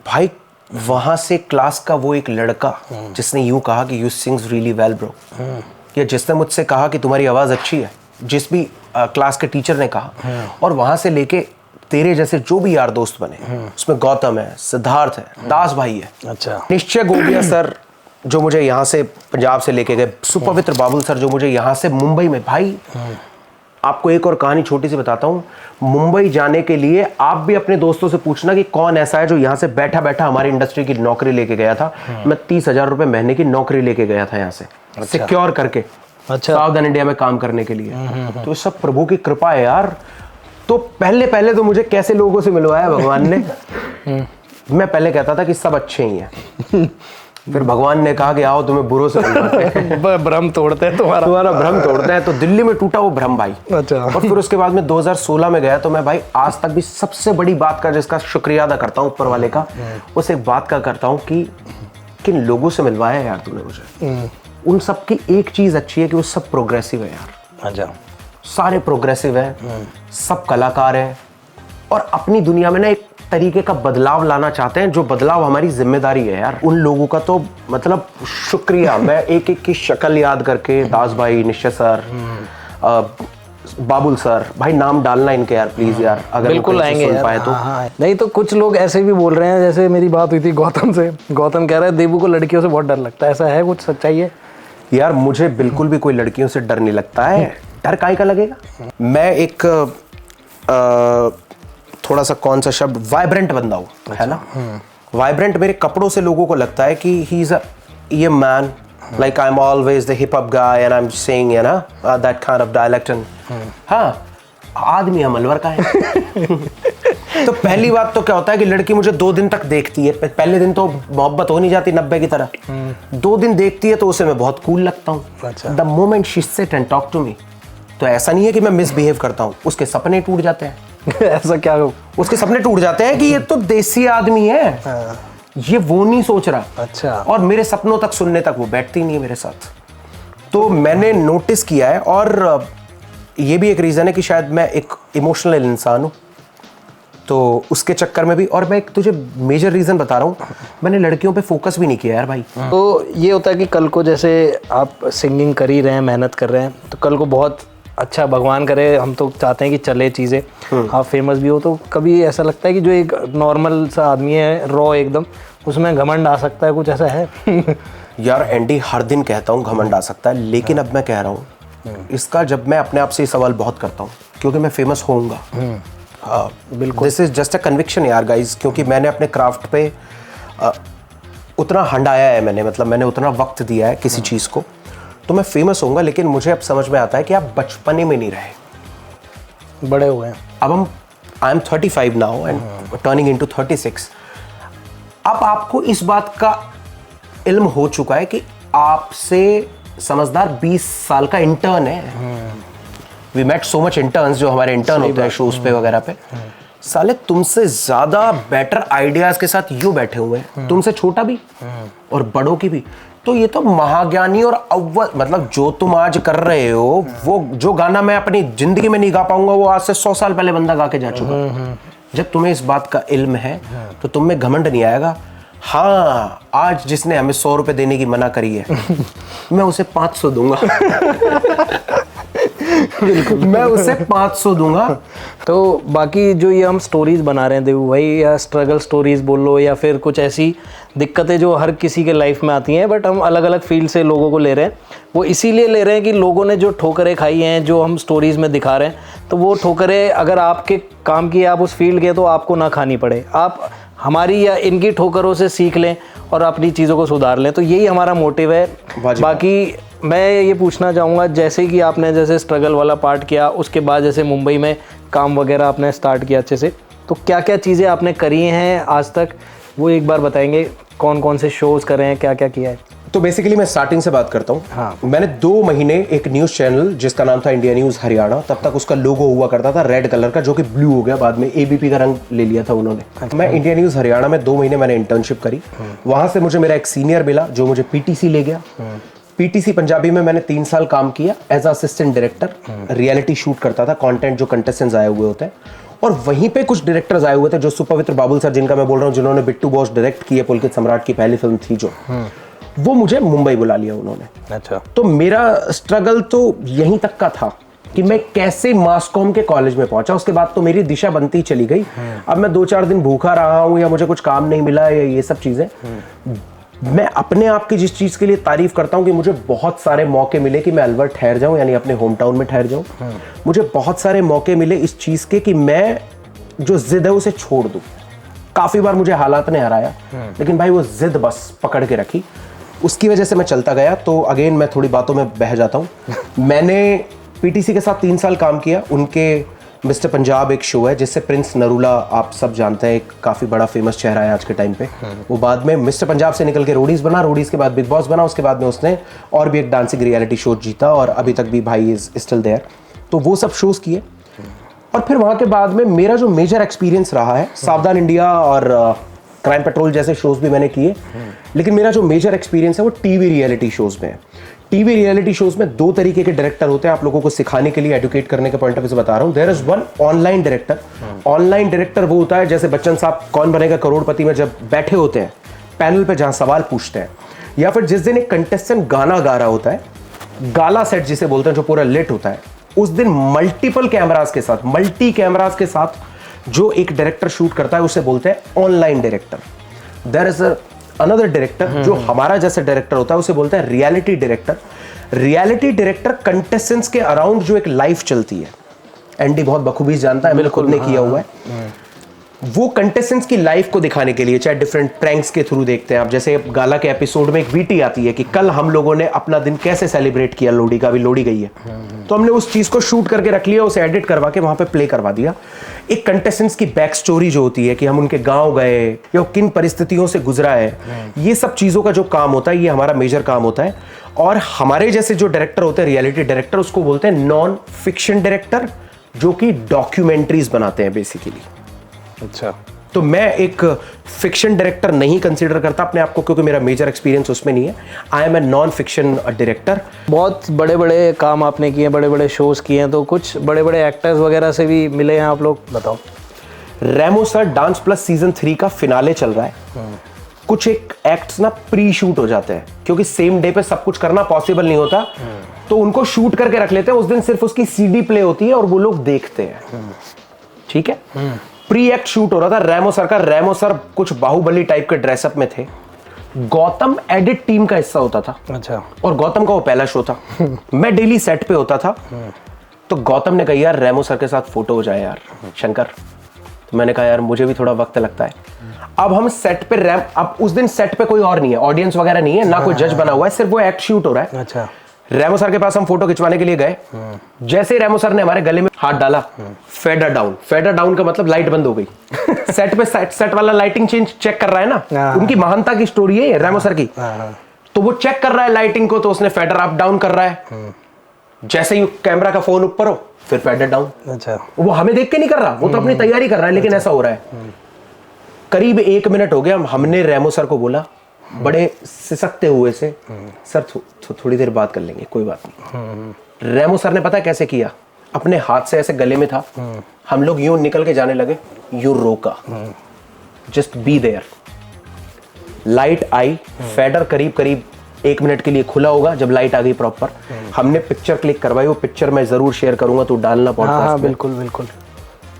भाई। वहां से क्लास का वो एक लड़का जिसने यूं कहा कि you sings really well bro, या जिसने मुझसे कहा कि तुम्हारी आवाज अच्छी है, जिस भी क्लास के टीचर ने कहा, और वहां से लेके तेरे जैसे जो भी यार दोस्त बने, उसमें गौतम है, सिद्धार्थ है, दास भाई है, अच्छा, निश्चय गोबिया सर जो मुझे यहाँ से पंजाब से लेके गए, सुपवित्र बाबुल सर जो मुझे यहाँ से मुंबई में, भाई आपको एक और कहानी छोटी सी बताता हूँ। मुंबई जाने के लिए आप भी अपने दोस्तों से पूछना कि कौन ऐसा है जो यहाँ से बैठा बैठा हमारी इंडस्ट्री की नौकरी लेके गया था। मैं 30,000 रुपए महीने की नौकरी लेके गया था यहाँ से, सिक्योर करके, साउदर्न इंडिया में काम करने के लिए। तो सब प्रभु की कृपा है यार। तो पहले तो मुझे कैसे लोगों से मिलवाया भगवान ने। मैं पहले कहता था कि सब अच्छे ही हैं, फिर भगवान ने कहा कि आओ तुम्हें बुरों से मिलवाते हैं, भ्रम तोड़ते हैं, तुम्हारा भ्रम तोड़ते हैं। तो दिल्ली में टूटा वो भ्रम भाई। अच्छा। और फिर उसके बाद में 2016 में गया, तो मैं भाई आज तक भी सबसे बड़ी बात का जिसका शुक्रिया अदा करता हूँ ऊपर वाले का, उस एक बात का करता हूँ कि किन लोगों से मिलवाया यार तूने मुझे। उन सब की एक चीज अच्छी है कि वो सब प्रोग्रेसिव है यार। अच्छा। सारे प्रोग्रेसिव हैं, सब कलाकार हैं और अपनी दुनिया में ना एक तरीके का बदलाव लाना चाहते हैं, जो बदलाव हमारी जिम्मेदारी है यार। उन लोगों का तो मतलब शुक्रिया। मैं एक एक की शक्ल याद करके, दास भाई, निश्चय सर, बाबुल सर, भाई नाम डालना इनके यार प्लीज यार, अगर बिल्कुल आएंगे यार। पाए तो नहीं तो कुछ लोग ऐसे भी बोल रहे हैं, जैसे मेरी बात हुई थी गौतम से, गौतम कह रहा है देबू को लड़कियों से बहुत डर लगता है, ऐसा है कुछ सच्चाई है? यार मुझे बिल्कुल भी कोई लड़कियों से डर नहीं लगता है। डर काहे का लगेगा? मैं एक थोड़ा सा कौन सा शब्द, वाइब्रेंट बंदा हूँ, है ना। वाइब्रेंट मेरे कपड़ों से लोगों को लगता है कि ही इज ये man, like I'm always the hip hop guy and I'm saying you know that kind of dialect and हाँ, आदमी अमलवर का है। तो पहली बात तो क्या होता है कि लड़की मुझे 2 दिन तक देखती है, पहले दिन तो मोहब्बत हो नहीं जाती 90 की तरह, 2 दिन देखती है तो उसे मैं बहुत कूल लगता हूँ। The moment she sit and talk to me, तो ऐसा नहीं है कि मैं मिसबिहेव करता हूँ, उसके सपने टूट जाते हैं। ऐसा क्या हो? उसके सपने टूट जाते हैं कि ये तो देसी आदमी है, ये वो नहीं सोच रहा। अच्छा। और मेरे सपनों तक सुनने तक वो बैठती नहीं है मेरे साथ। तो मैंने नोटिस किया है, और ये भी एक रीज़न है कि शायद मैं एक इमोशनल इंसान हूँ, तो उसके चक्कर में भी। और मैं एक तुझे मेजर रीज़न बता रहा हूँ, मैंने लड़कियों पे फोकस भी नहीं किया यार भाई। तो ये होता है कि कल को जैसे आप सिंगिंग कर ही रहे हैं, मेहनत कर रहे हैं, तो कल को बहुत अच्छा, भगवान करे, हम तो चाहते हैं कि चले चीज़ें, आप फेमस भी हो, तो कभी ऐसा लगता है कि जो एक नॉर्मल सा आदमी है, रॉ एकदम, उसमें घमंड आ सकता है, कुछ ऐसा है? यार एंडी, हर दिन कहता हूँ घमंड आ सकता है, लेकिन अब मैं कह रहा हूँ इसका, जब मैं अपने आप से ये सवाल बहुत करता हूँ, क्योंकि मैं फेमस होऊंगा। बिल्कुल, this is just a conviction यार गाइज, क्योंकि मैंने अपने क्राफ्ट पे उतना हंडाया है, मैंने मतलब मैंने उतना वक्त दिया है किसी चीज़ को, तो मैं फेमस होऊंगा। लेकिन मुझे अब समझ में आता है कि आप बचपने में नहीं रहे, बड़े हो गए। अब I am 35 now and turning into 36। अब आपको इस बात का इल्म हो चुका है कि आपसे समझदार 20 साल का इंटर्न है। We met so much interns, जो हमारे इंटर्न होते हैं शोज पे वगैरह पे, साले तुमसे ज्यादा बेटर आइडियाज के साथ यूं बैठे हुए हैं, तुमसे छोटा भी और बड़ों की भी। तो ये तो महाज्ञानी और अव्वल, मतलब जो तुम आज कर रहे हो, वो जो गाना मैं अपनी जिंदगी में नहीं गा पाऊंगा, वो आज से 100 साल पहले बंदा गा के जा चुका। जब तुम्हें इस बात का इल्म है तो तुम में घमंड नहीं आएगा। हाँ, आज जिसने हमें 100 रुपए देने की मना करी है, मैं उसे 500 दूंगा। बिल्कुल, मैं उसे 500 दूंगा। तो बाकी जो ये हम स्टोरीज बना रहे हैं देवू भाई, या स्ट्रगल स्टोरीज बोल लो, या फिर कुछ ऐसी दिक्कतें जो हर किसी के लाइफ में आती हैं, बट हम अलग अलग फील्ड से लोगों को ले रहे हैं। वो इसीलिए ले रहे हैं कि लोगों ने जो ठोकरें खाई हैं, जो हम स्टोरीज में दिखा रहे हैं, तो वो ठोकरें अगर आपके काम की, आप उस फील्ड के, तो आपको ना खानी पड़े, आप हमारी या इनकी ठोकरों से सीख लें और अपनी चीज़ों को सुधार लें। तो यही हमारा मोटिव है। बाकी मैं ये पूछना चाहूँगा, जैसे कि आपने जैसे स्ट्रगल वाला पार्ट किया, उसके बाद जैसे मुंबई में काम वगैरह आपने स्टार्ट किया अच्छे से, तो क्या क्या चीज़ें आपने करी हैं आज तक, वो एक बार बताएंगे? कौन कौन से शोज़ करे हैं, क्या क्या किया है? तो बेसिकली मैं स्टार्टिंग से बात करता हूँ। हाँ। मैंने 2 महीने एक न्यूज़ चैनल जिसका नाम था इंडिया न्यूज़ हरियाणा, तब तक उसका लोगो हुआ करता था रेड कलर का, जो कि ब्लू हो गया बाद में, एबीपी का रंग ले लिया था उन्होंने। मैं इंडिया न्यूज़ हरियाणा में 2 महीने मैंने इंटर्नशिप करी। वहाँ से मुझे मेरा एक सीनियर मिला जो मुझे पीटीसी ले गया। पीटीसी पंजाबी में मैंने 3 साल काम किया as assistant director. Reality shoot करता था, कंटेंट जो कंटेस्टेंट्स आए हुए होते हैं। और वहीं पे कुछ डायरेक्टर्स आए हुए थे, जो सुपवित्र बाबुल सर जिनका मैं बोल रहा हूँ, जिन्होंने बिट्टू बॉस डायरेक्ट की है, पुलकित सम्राट की पहली फिल्म थी जो, वो मुझे मुंबई बुला लिया उन्होंने। अच्छा। तो मेरा स्ट्रगल तो यहीं तक का था कि मैं कैसे मास कॉम के कॉलेज में पहुंचा। उसके बाद तो मेरी दिशा बनती चली गई। अब मैं 2-4 दिन भूखा रहा हूँ, या मुझे कुछ काम नहीं मिला, या ये सब चीजें। मैं अपने आप की जिस चीज़ के लिए तारीफ करता हूँ कि मुझे बहुत सारे मौके मिले कि मैं अलवर ठहर जाऊँ, यानी अपने होम टाउन में ठहर जाऊँ। मुझे बहुत सारे मौके मिले इस चीज़ के कि मैं जो जिद है उसे छोड़ दूँ। काफ़ी बार मुझे हालात ने हराया, लेकिन भाई वो जिद बस पकड़ के रखी, उसकी वजह से मैं चलता गया। तो अगेन मैं थोड़ी बातों में बह जाता हूँ। मैंने पीटीसी के साथ 3 साल काम किया। उनके मिस्टर पंजाब एक शो है जिससे प्रिंस नरूला, आप सब जानते हैं, एक काफ़ी बड़ा फेमस चेहरा है आज के टाइम पे। वो बाद में मिस्टर पंजाब से निकल के रोडीज बना, रोडीज के बाद बिग बॉस बना, उसके बाद में उसने और भी एक डांसिंग रियलिटी शो जीता, और अभी तक भी भाई इज स्टिल देयर। तो वो सब शोज़ किए। और फिर वहाँ के बाद में मेरा जो मेजर एक्सपीरियंस रहा है, सावधान इंडिया और क्राइम पेट्रोल जैसे शोज़ भी मैंने किए, लेकिन मेरा जो मेजर एक्सपीरियंस है वो टीवी रियलिटी शोज़ में है। टीवी रियलिटी शोज में दो तरीके के डायरेक्टर होते हैं, आप लोगों को सिखाने के लिए, एडुकेट करने के पॉइंट ऑफ व्यू से बता रहा हूं। There is one online director. Online director वो होता है जैसे बच्चन साहब कौन बनेगा करोड़पति में जब बैठे होते हैं पैनल पे जहां सवाल पूछते हैं, या फिर जिस दिन एक कंटेस्टेंट गाना गा रहा होता है, गाला सेट जिसे बोलते हैं, जो पूरा लेट होता है, उस दिन मल्टीपल कैमरास के साथ, मल्टी कैमरास के साथ जो एक डायरेक्टर शूट करता है उसे बोलते हैं online director. There is another director जो हमारा जैसे डायरेक्टर होता है उसे बोलते हैं reality director. Reality director contestants के अराउंड जो एक लाइफ चलती है, एंडी बहुत बखूबी जानता है, बिल्कुल ने किया हुआ है, वो कंटेस्टेंट्स की लाइफ को दिखाने के लिए, चाहे डिफरेंट प्रैंक्स के थ्रू देखते हैं आप, जैसे गाला के एपिसोड में एक वीटी आती है कि कल हम लोगों ने अपना दिन कैसे सेलिब्रेट किया, लोहड़ी का, अभी लोहड़ी गई है, तो हमने उस चीज को शूट करके रख लिया, उसे एडिट करवा के वहां पे प्ले करवा दिया। एक कंटेस्टेंट्स की बैक स्टोरी जो होती है कि हम उनके गांव गए या किन परिस्थितियों से गुजरा है, ये सब चीजों का जो काम होता है, ये हमारा मेजर काम होता है। और हमारे जैसे जो डायरेक्टर होते हैं रियलिटी डायरेक्टर, उसको बोलते हैं नॉन फिक्शन डायरेक्टर, जो कि डॉक्यूमेंट्रीज बनाते हैं बेसिकली। अच्छा, तो मैं एक फिक्शन डायरेक्टर नहीं कंसीडर करता अपने आप को, क्योंकि मेरा मेजर एक्सपीरियंस उसमें नहीं है। I am a non fiction director. बहुत बड़े बड़े काम आपने किए, बड़े बड़े शोज किए हैं, तो कुछ बड़े बड़े एक्टर्स वगैरह से भी मिले हैं आप लोग, बताओ। रेमो सर डांस प्लस सीजन 3 का फिनाले चल रहा है। कुछ एक एक्ट्स ना प्री शूट हो जाते हैं, क्योंकि सेम डे पे सब कुछ करना पॉसिबल नहीं होता, तो उनको शूट करके रख लेते हैं। उस दिन सिर्फ उसकी सीडी प्ले होती है और वो लोग देखते हैं, ठीक है। प्री एक्ट शूट हो रहा था रेमो सर का। रेमो सर कुछ बाहुबली टाइप के ड्रेसअप में थे। गौतम एडिट टीम का हिस्सा होता था। अच्छा। और गौतम का वो पहला शो था। मैं डेली सेट पे होता था। तो गौतम ने कहा यार रेमो सर के साथ फोटो हो जाए यार शंकर। तो मैंने कहा यार मुझे भी थोड़ा वक्त लगता है। अब हम सेट पे अब उस दिन सेट पे कोई और नहीं है, ऑडियंस वगैरह नहीं है, ना कोई जज बना हुआ है, सिर्फ वो एक्ट शूट हो रहा है। अच्छा। रेमो सर के पास हम फोटो खिंचवाने के लिए गए। जैसे ही रेमो सर ने हमारे गले में हाथ डाला, फेडर डाउन। फेडर डाउन का मतलब लाइट बंद हो गई। सेट पे सेट वाला लाइटिंग चेक कर रहा है ना, उनकी महानता की स्टोरी है रेमो सर की। तो वो चेक कर रहा है लाइटिंग को, तो उसने फेडर अप डाउन कर रहा है। जैसे ही कैमरा का फोन ऊपर हो फिर फेडर डाउन। अच्छा। वो हमें देख के नहीं कर रहा, वो तो अपनी तैयारी कर रहा है, लेकिन ऐसा हो रहा है। करीब 1 मिनट हो गया, हमने रेमो सर को बोला बड़े सिसकते हुए से, सर थोड़ी देर बात कर लेंगे, कोई बात नहीं। रेमो सर ने पता है कैसे किया, अपने हाथ से ऐसे गले में था, हम लोग यूं निकल के जाने लगे, यूं रोका, जस्ट बी देयर। लाइट आई, फेडर करीब करीब 1 मिनट के लिए खुला होगा। जब लाइट आ गई प्रॉपर, हमने पिक्चर क्लिक करवाई। वो पिक्चर मैं जरूर शेयर करूंगा, तो डालना पॉडकास्ट में। बिल्कुल बिल्कुल।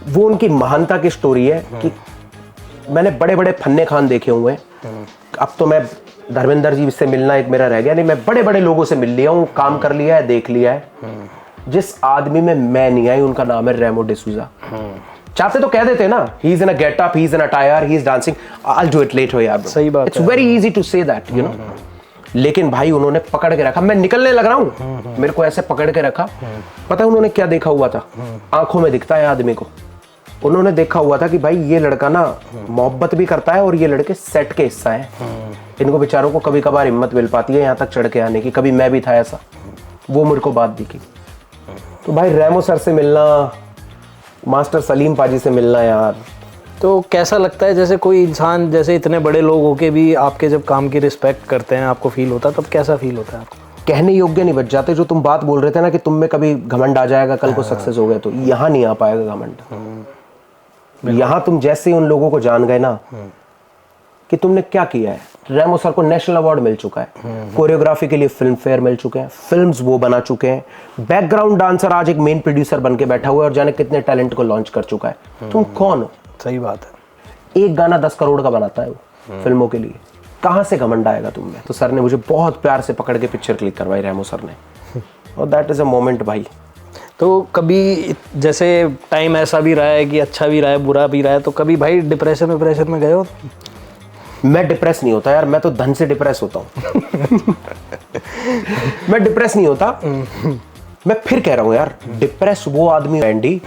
वो उनकी महानता की स्टोरी है कि मैंने बड़े बड़े फन्ने खान देखे हुए हैं। अब तो मैं धर्मेंद्र जी से मिलना एक मेरा रह गया, नहीं मैं बड़े बड़े लोगों से मिल लिया हूँ, काम कर लिया है, देख लिया है। जिस आदमी में मैं नहीं आई, उनका नाम है रेमो डिसूजा। चाहते तो कह देते ना, he is in a getup, he is in attire, he is dancing, I will do it later यार। सही बात है। It's very easy to say that, you know. लेकिन भाई उन्होंने पकड़ के रखा, मैं निकलने लग रहा हूँ, मेरे को ऐसे पकड़ के रखा। पता है उन्होंने क्या देखा हुआ था? आंखों में दिखता है आदमी को। उन्होंने देखा हुआ था कि भाई ये लड़का ना मोहब्बत भी करता है और ये लड़के सेट के हिस्सा है। इनको बेचारों को कभी कभार हिम्मत मिल पाती है यहाँ तक चढ़ के आने की। कभी मैं भी था ऐसा, वो मेरे को बात दिखी। तो भाई रेमो सर से मिलना, मास्टर सलीम पाजी से मिलना यार। तो कैसा लगता है, जैसे कोई इंसान, जैसे इतने बड़े लोग होके भी आपके जब काम की रिस्पेक्ट करते हैं, आपको फील होता है, तब कैसा फील होता है आपको? कहने योग्य नहीं बच जाते। जो तुम बात बोल रहे थे ना कि तुम में कभी घमंड आ जाएगा कल को सक्सेस हो गए, तो यहाँ नहीं आ पाएगा घमंड। यहाँ तुम जैसे ही उन लोगों को जान गए ना कि तुमने क्या किया है। रेमो सर को नेशनल अवार्ड मिल चुका है, कोरियोग्राफी के लिए फिल्म फेयर मिल चुके हैं, फिल्म्स वो बना चुके हैं, बैकग्राउंड डांसर आज एक मेन प्रोड्यूसर बन के बैठा हुआ है और जाने कितने टैलेंट को लॉन्च कर चुका है। तुम कौन हो? सही बात है। एक गाना 10 करोड़ का बनाता है वो फिल्मों के लिए, कहां से घमंड आएगा तुम में? तो सर ने मुझे बहुत प्यार से पकड़ के पिक्चर क्लिक करवाई, रेमो सर ने, और दैट इज अ मोमेंट भाई। तो कभी जैसे टाइम ऐसा भी रहा है कि अच्छा भी रहा है, बुरा भी रहा है, तो कभी भाई डिप्रेशन में गए हो? मैं डिप्रेस नहीं होता यार, मैं तो धन से डिप्रेस होता हूँ। मैं डिप्रेस नहीं होता। मैं फिर कह रहा हूँ यार, डिप्रेस वो आदमी एंडी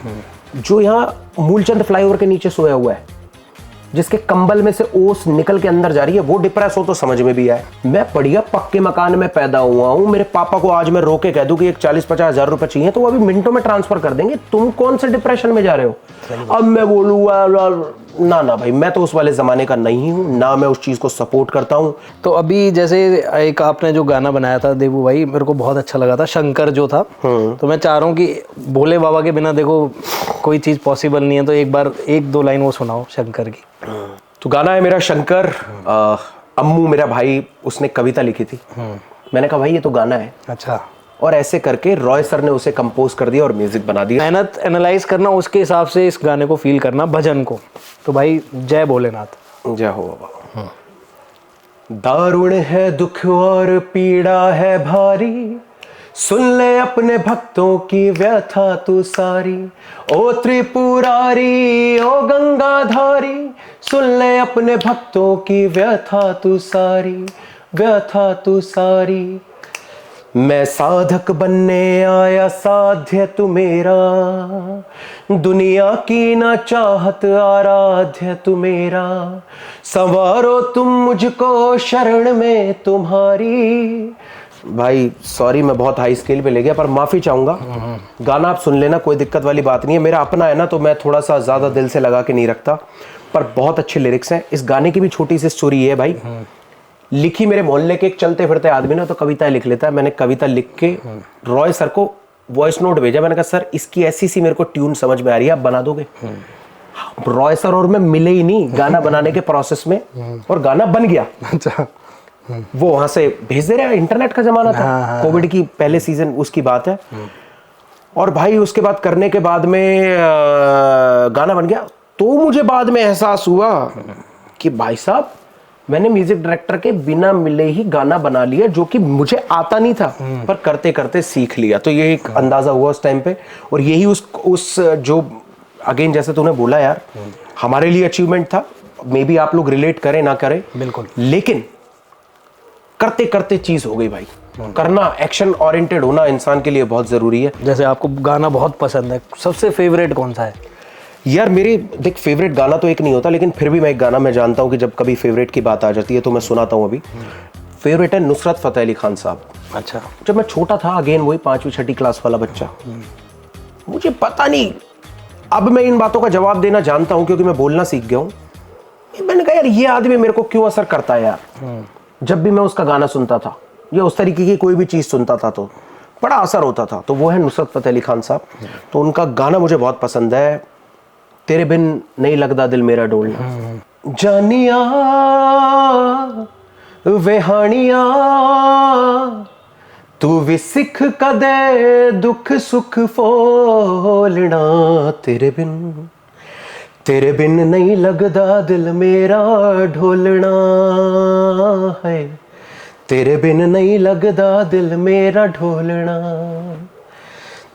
जो यहाँ मूलचंद फ्लाईओवर के नीचे सोया हुआ है, जिसके कंबल में से ओस निकल के अंदर जा रही है, वो डिप्रेस हो तो समझ में भी आए। मैं बढ़िया पक्के मकान में पैदा हुआ हूँ, मेरे पापा को आज मैं रोके कह दूं कि एक 40-50 हज़ार रुपए चाहिए तो वो अभी मिनटों में ट्रांसफर कर देंगे। तुम कौन से डिप्रेशन में जा रहे हो? अब मैं बोलूँगा ना भाई, मैं तो उस वाले जमाने का नहीं हूँ, ना मैं उस चीज को सपोर्ट करता हूँ। तो अभी जैसे एक आपने जो गाना बनाया था देबू भाई, मेरे को बहुत अच्छा लगा था, शंकर जो था। तो मैं चाह रहा हूँ कि भोले बाबा के बिना देखो कोई चीज पॉसिबल नहीं है, तो एक बार 1-2 लाइन वो सुनाओ शंकर की। तो गाना है मेरा शंकर। अम्मू मेरा भाई, उसने कविता लिखी थी। मैंने कहा भाई ये तो गाना है। अच्छा। और ऐसे करके रॉय सर ने उसे कंपोज कर दिया और म्यूजिक बना दिया। मेहनत एनालाइज करना, उसके हिसाब से इस गाने को फील करना, भजन को। तो भाई जय भोलेनाथ। जय हो बाबा। दारुण है दुख और पीड़ा है भारी, सुन ले अपने भक्तों की व्यथा तू सारी। ओ त्रिपुरारी ओ गंगाधारी, सुन ले अपने भक्तों की व्यथा तू सारी, व्यथा तू सारी। मैं साधक बनने आया साध्य तू मेरा, दुनिया की ना चाहत आराध्य तू मेरा। संवारो तुम मुझको शरण में तुम्हारी। भाई सॉरी मैं बहुत हाई स्केल पे ले गया, पर माफी चाहूंगा। गाना आप सुन लेना, कोई दिक्कत वाली बात नहीं है। मेरा अपना है ना, तो मैं थोड़ा सा ज्यादा दिल से लगा के नहीं रखता, पर बहुत अच्छे लिरिक्स हैं। इस गाने की भी छोटी सी स्टोरी है भाई। लिखी मेरे मोहल्ले के एक चलते फिरते आदमी ना, तो कविताएं लिख लेता है। मैंने कविता लिख के रॉय सर को वॉइस नोट भेजा। मैंने कहा सर इसकी ऐसी सी मेरे को ट्यून समझ में आ रही है, आप बना दोगे? रॉय सर और मैं मिले ही नहीं गाना बनाने के प्रोसेस में, और गाना बन गया। अच्छा। वो वहां से भेज दे रहे हैं। इंटरनेट का जमाना था, कोविड की पहले सीजन उसकी बात है। और भाई उसके बाद करने के बाद में गाना बन गया। तो मुझे बाद में एहसास हुआ कि भाई साहब मैंने म्यूजिक डायरेक्टर के बिना मिले ही गाना बना लिया, जो कि मुझे आता नहीं था, पर करते करते सीख लिया। तो ये एक अंदाजा हुआ उस टाइम पे। और यही उस जो अगेन जैसे तूने बोला यार, हमारे लिए अचीवमेंट था। मे बी आप लोग रिलेट करें ना करें, बिल्कुल, लेकिन करते करते चीज हो गई भाई। करना, एक्शन ओरिएंटेड होना इंसान के लिए बहुत जरूरी है। जैसे आपको गाना बहुत पसंद है, सबसे फेवरेट कौन सा है? यार मेरे देख फेवरेट गाना तो एक नहीं होता, लेकिन फिर भी मैं एक गाना मैं जानता हूँ कि जब कभी फेवरेट की बात आ जाती है तो मैं सुनाता हूँ। अभी फेवरेट है नुसरत फतेह अली खान साहब। अच्छा। जब मैं छोटा था, अगेन वही 5वीं-6ठी क्लास वाला बच्चा, मुझे पता नहीं, अब मैं इन बातों का जवाब देना जानता हूँ क्योंकि मैं बोलना सीख गया हूँ। मैंने कहा यार ये आदमी मेरे को क्यों असर करता है यार। जब भी मैं उसका गाना सुनता था या उस तरीके की कोई भी चीज सुनता था तो बड़ा असर होता था। तो वो है नुसरत फतेह अली खान साहब। तो उनका गाना मुझे बहुत पसंद है, तेरे बिन नहीं लगदा दिल मेरा डोलना। जानिया वेहानिया तू भी सिख कदे दुख सुख फोलना। तेरे बिन नहीं लगदा दिल मेरा ढोलना है। तेरे बिन नहीं लगदा दिल मेरा ढोलना।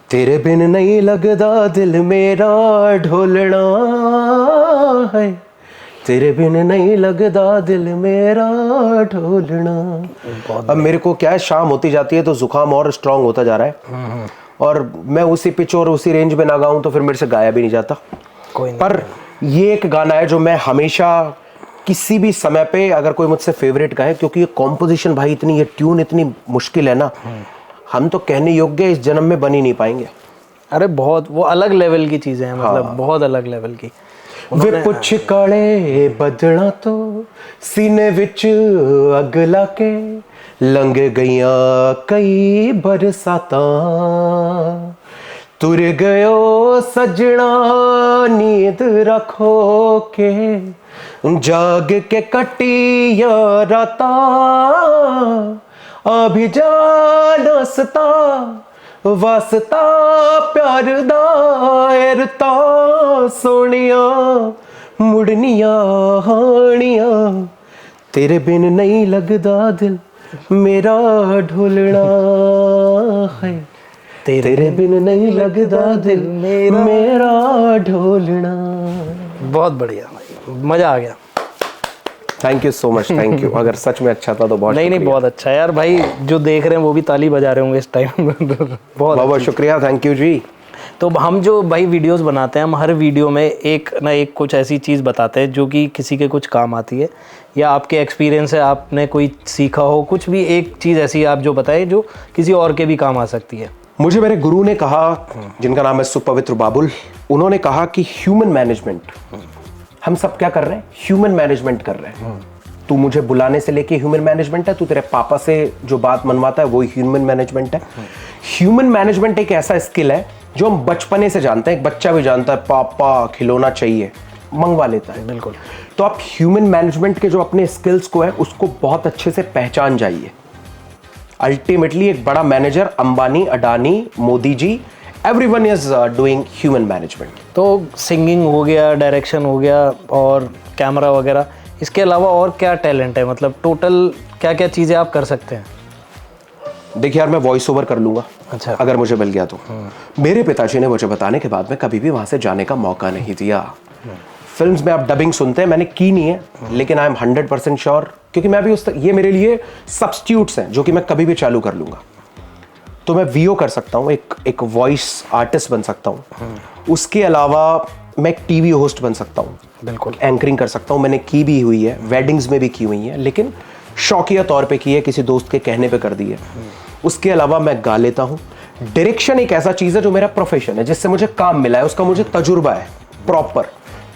तेरे बिन नहीं लगदा दिल मेरा ढोलना है। तेरे बिन नहीं लगदा दिल मेरा ढोलना। अब मेरे को क्या है, शाम होती जाती है तो जुकाम और स्ट्रांग होता जा रहा है, और मैं उसी पिच और उसी रेंज में ना गाऊं तो फिर मेरे से गाया भी नहीं जाता। कोई नहीं। पर ये एक गाना है जो मैं हमेशा किसी भी समय पे अगर कोई मुझसे फेवरेट गाए, क्योंकि ये कॉम्पोजिशन भाई इतनी, ये ट्यून इतनी मुश्किल है ना, हम तो कहने योग्य इस जन्म में बन ही नहीं पाएंगे। अरे बहुत वो अलग लेवल की चीजें हैं, मतलब बहुत अलग लेवल की। वे पुछ काले बदना तो सीने विच अग लाके लंघ गईया कई बरसातां। तुर गयो सजना नींद रखो के जाग के कटिया राता। अभी जाना सता वास्ता प्यार दायरता सोनिया मुड़निया हानिया। तेरे बिन नहीं लगदा दिल मेरा ढोलना है। तेरे बिन नहीं लगदा दिल मेरा ढोलना। बहुत बढ़िया भाई, मजा आ गया। Thank you so much, thank you. अगर सच में अच्छा था तो बहुत नहीं बहुत अच्छा है यार भाई, जो देख रहे हैं वो भी ताली बजा रहे होंगे इस टाइम। बहुत शुक्रिया, थैंक यू जी। तो हम जो भाई वीडियोस बनाते हैं, हम हर वीडियो में एक ना एक कुछ ऐसी चीज़ बताते हैं जो कि किसी के कुछ काम आती है, या आपके एक्सपीरियंस है, आपने कोई सीखा हो, कुछ भी एक चीज़ ऐसी आप जो बताएं जो किसी और के भी काम आ सकती है। मुझे मेरे गुरु ने कहा, जिनका नाम है सुपवित्र बाबुल, उन्होंने कहा कि ह्यूमन मैनेजमेंट, हम सब क्या कर रहे हैं, ह्यूमन मैनेजमेंट कर रहे हैं। तू मुझे बुलाने से लेके ह्यूमन मैनेजमेंट है, तू तेरे पापा से जो बात मनवाता है वो ह्यूमन मैनेजमेंट है। ह्यूमन मैनेजमेंट एक ऐसा स्किल है जो हम बचपने से जानते हैं, एक बच्चा भी जानता है, पापा खिलौना चाहिए, मंगवा लेता है। बिल्कुल। तो आप ह्यूमन मैनेजमेंट के जो अपने स्किल्स को है उसको बहुत अच्छे से पहचान जाइए। अल्टीमेटली एक बड़ा manager, Ambani, Adani, Modi ji, everyone is doing human management. तो सिंगिंग हो गया, डायरेक्शन हो गया और कैमरा वगैरह, इसके अलावा और क्या टैलेंट है, मतलब टोटल क्या क्या चीज़ें आप कर सकते हैं? देखिए यार, मैं वॉइस ओवर कर लूंगा। अच्छा। अगर मुझे मिल गया तो। मेरे पिताजी ने मुझे बताने के बाद में कभी भी वहां से जाने का मौका नहीं दिया। फिल्म्स में आप डबिंग सुनते हैं, मैंने की नहीं है, लेकिन आई एम 100% श्योर, क्योंकि मैं भी ये मेरे लिए सब्स्टिट्यूट्स हैं जो कि मैं कभी भी चालू कर लूंगा। तो मैं वीओ कर सकता हूँ, एक वॉइस आर्टिस्ट बन सकता हूँ। उसके अलावा मैं एक टीवी होस्ट बन सकता हूँ, बिल्कुल, एंकरिंग कर सकता हूँ, मैंने की भी हुई है, वेडिंग्स में भी की हुई है, लेकिन शौकिया तौर पे की है, किसी दोस्त के कहने पे कर दी है। उसके अलावा मैं गा लेता हूँ। डायरेक्शन एक ऐसा चीज़ है जो मेरा प्रोफेशन है, जिससे मुझे काम मिला है, उसका मुझे तजुर्बा है प्रॉपर,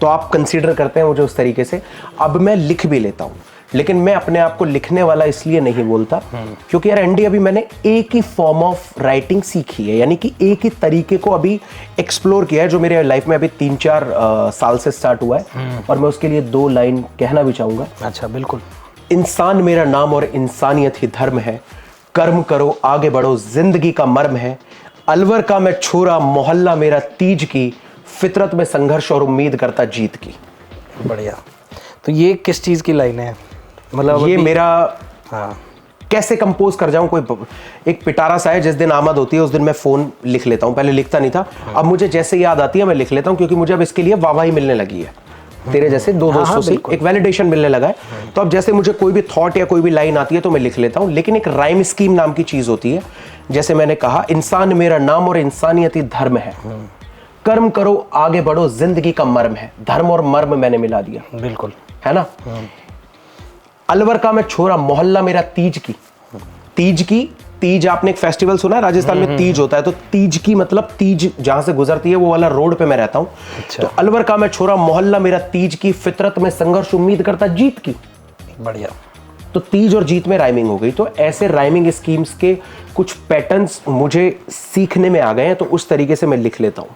तो आप कंसीडर करते हैं मुझे उस तरीके से। अब मैं लिख भी लेता हूँ, लेकिन मैं अपने आप को लिखने वाला इसलिए नहीं बोलता क्योंकि यार एंडी, अभी मैंने एक ही फॉर्म ऑफ राइटिंग सीखी है, यानी कि एक ही तरीके को अभी एक्सप्लोर किया है, जो मेरे लाइफ में अभी 3-4 साल से स्टार्ट हुआ है। और मैं उसके लिए 2 लाइन कहना भी चाहूँगा। अच्छा, बिल्कुल। इंसान मेरा नाम और इंसानियत ही धर्म है, कर्म करो आगे बढ़ो जिंदगी का मर्म है, अलवर का मैं छोरा मोहल्ला मेरा तीज की, फितरत में संघर्ष और उम्मीद करता जीत की। बढ़िया। तो ये किस चीज़ की लाइन है, मतलब ये मेरा, हाँ, कैसे कंपोज कर जाऊं, कोई एक पिटारा सा है, जिस दिन आमद होती है उस दिन मैं फोन लिख लेता हूं, पहले लिखता नहीं था, अब मुझे जैसे याद आती है मैं लिख लेता हूं, क्योंकि मुझे अब इसके लिए वाहवाही मिलने लगी है, तेरे जैसे दो दोस्तों से एक वैलिडेशन मिलने लगा है। तो अब जैसे मुझे कोई भी थॉट या कोई भी लाइन आती है तो मैं लिख लेता हूं, लेकिन एक राइम स्कीम नाम की चीज होती है। जैसे मैंने कहा, इंसान मेरा नाम और इंसानियत ही धर्म है, कर्म करो आगे बढ़ो जिंदगी का मर्म है, धर्म और मर्म मैंने मिला दिया। बिल्कुल, है ना। अलवर का मैं छोरा मोहल्ला मेरा तीज की, तीज की, तीज आपने एक फेस्टिवल सुना है राजस्थान में, तीज होता है, तो तीज की मतलब तीज जहां से गुजरती है वो वाला रोड पे मैं रहता हूं। अच्छा। तो अलवर का मैं छोरा मोहल्ला मेरा तीज की, फितरत में संघर्ष उम्मीद करता जीत की। बढ़िया। तो तीज और जीत में राइमिंग हो गई। तो ऐसे राइमिंग स्कीम्स के कुछ पैटर्न्स मुझे सीखने में आ गए हैं, तो उस तरीके से मैं लिख लेता हूं।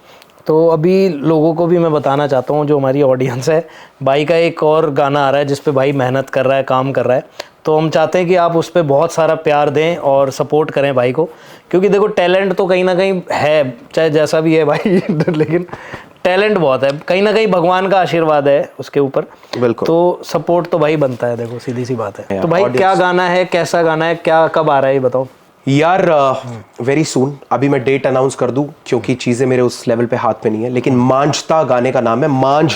तो अभी लोगों को भी मैं बताना चाहता हूँ, जो हमारी ऑडियंस है, भाई का एक और गाना आ रहा है जिस पे भाई मेहनत कर रहा है, काम कर रहा है, तो हम चाहते हैं कि आप उस पर बहुत सारा प्यार दें और सपोर्ट करें भाई को, क्योंकि देखो टैलेंट तो कहीं ना कहीं है, चाहे जैसा भी है भाई लेकिन टैलेंट बहुत है, कहीं ना कहीं भगवान का आशीर्वाद है उसके ऊपर। बिल्कुल। तो सपोर्ट तो भाई बनता है, देखो सीधी सी बात है। तो भाई audience- क्या गाना है, कैसा गाना है, क्या कब आ रहा है ये बताओ यार। वेरी सून, अभी मैं डेट अनाउंस कर दूं क्योंकि चीजें मेरे उस लेवल पे हाथ पे नहीं है, लेकिन मांझता गाने का नाम है। मांझ,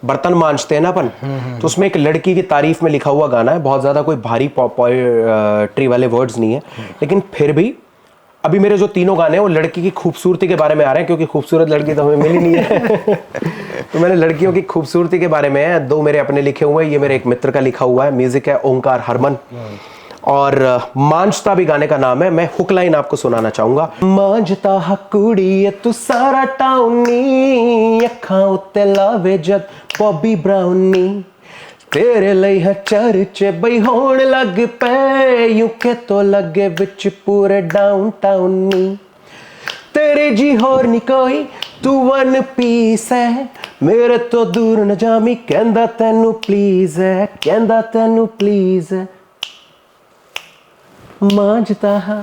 बर्तन मांझते हैं ना अपन, तो उसमें एक लड़की की तारीफ में लिखा हुआ गाना है, बहुत ज्यादा कोई भारी पोएट्री वाले वर्ड्स नहीं है, लेकिन फिर भी अभी मेरे जो तीनों गाने हैं वो लड़की की खूबसूरती के बारे में आ रहे हैं, क्योंकि खूबसूरत लड़की तो हमें मिली नहीं है तो मैंने लड़कियों की खूबसूरती के बारे में है, 2 मेरे अपने लिखे हुए हैं, ये मेरे एक मित्र का लिखा हुआ है, म्यूजिक है ओंकार हरमन, और मांझता भी गाने का नाम है। मैं हुक लाइन आपको सुनाना चाहूंगा। मांझता हा कुड़ी तू सारा टाउनी, अखां उत्ते लावे जद बॉबी ब्राउनी, तेरे ਲਈ है चर्चे बई होण लग पे, यूं के तो लगे विच पूरे डाउनटाउनी, तेरे जी होर नहीं कोई तू वन पीस है, मेरे तो दूर न जामी कहंदा तैनू प्लीज है, कहंदा तैनू प्लीज है, मांझता हा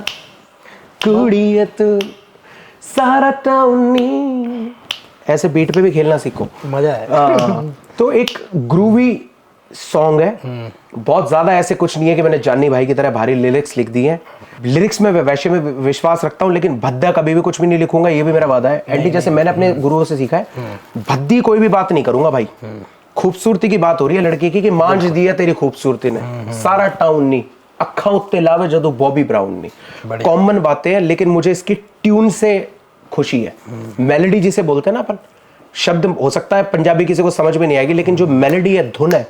कुड़ी तू सारा टाउनी। ऐसे बीट पे भी खेलना सीखो, मजा है। तो एक ग्रूवी सॉन्ग है, बहुत ज्यादा ऐसे कुछ नहीं है कि मैंने जानी भाई की तरह भारी लिरिक्स लिख दिए हैं। लिरिक्स में वैसे में विश्वास रखता हूं, लेकिन भद्दा कभी भी कुछ भी नहीं लिखूंगा, ये भी मेरा वादा है। एंडी, जैसे मैंने अपने गुरुओं से सीखा है, भद्दी कोई भी बात नहीं करूंगा भाई। खूबसूरती की बात हो रही है लड़की की, कि मांझ दिया तेरी खूबसूरती ने सारा टाउन नी, अखा उत्ते लावे जदों बॉबी ब्राउन नी। कॉमन बातें हैं, लेकिन मुझे इसकी ट्यून से खुशी है। मेलोडी जिसे बोलते हैं ना अपन, शब्द हो सकता है पंजाबी किसी को समझ में नहीं आएगी, लेकिन जो मेलोडी है, धुन है,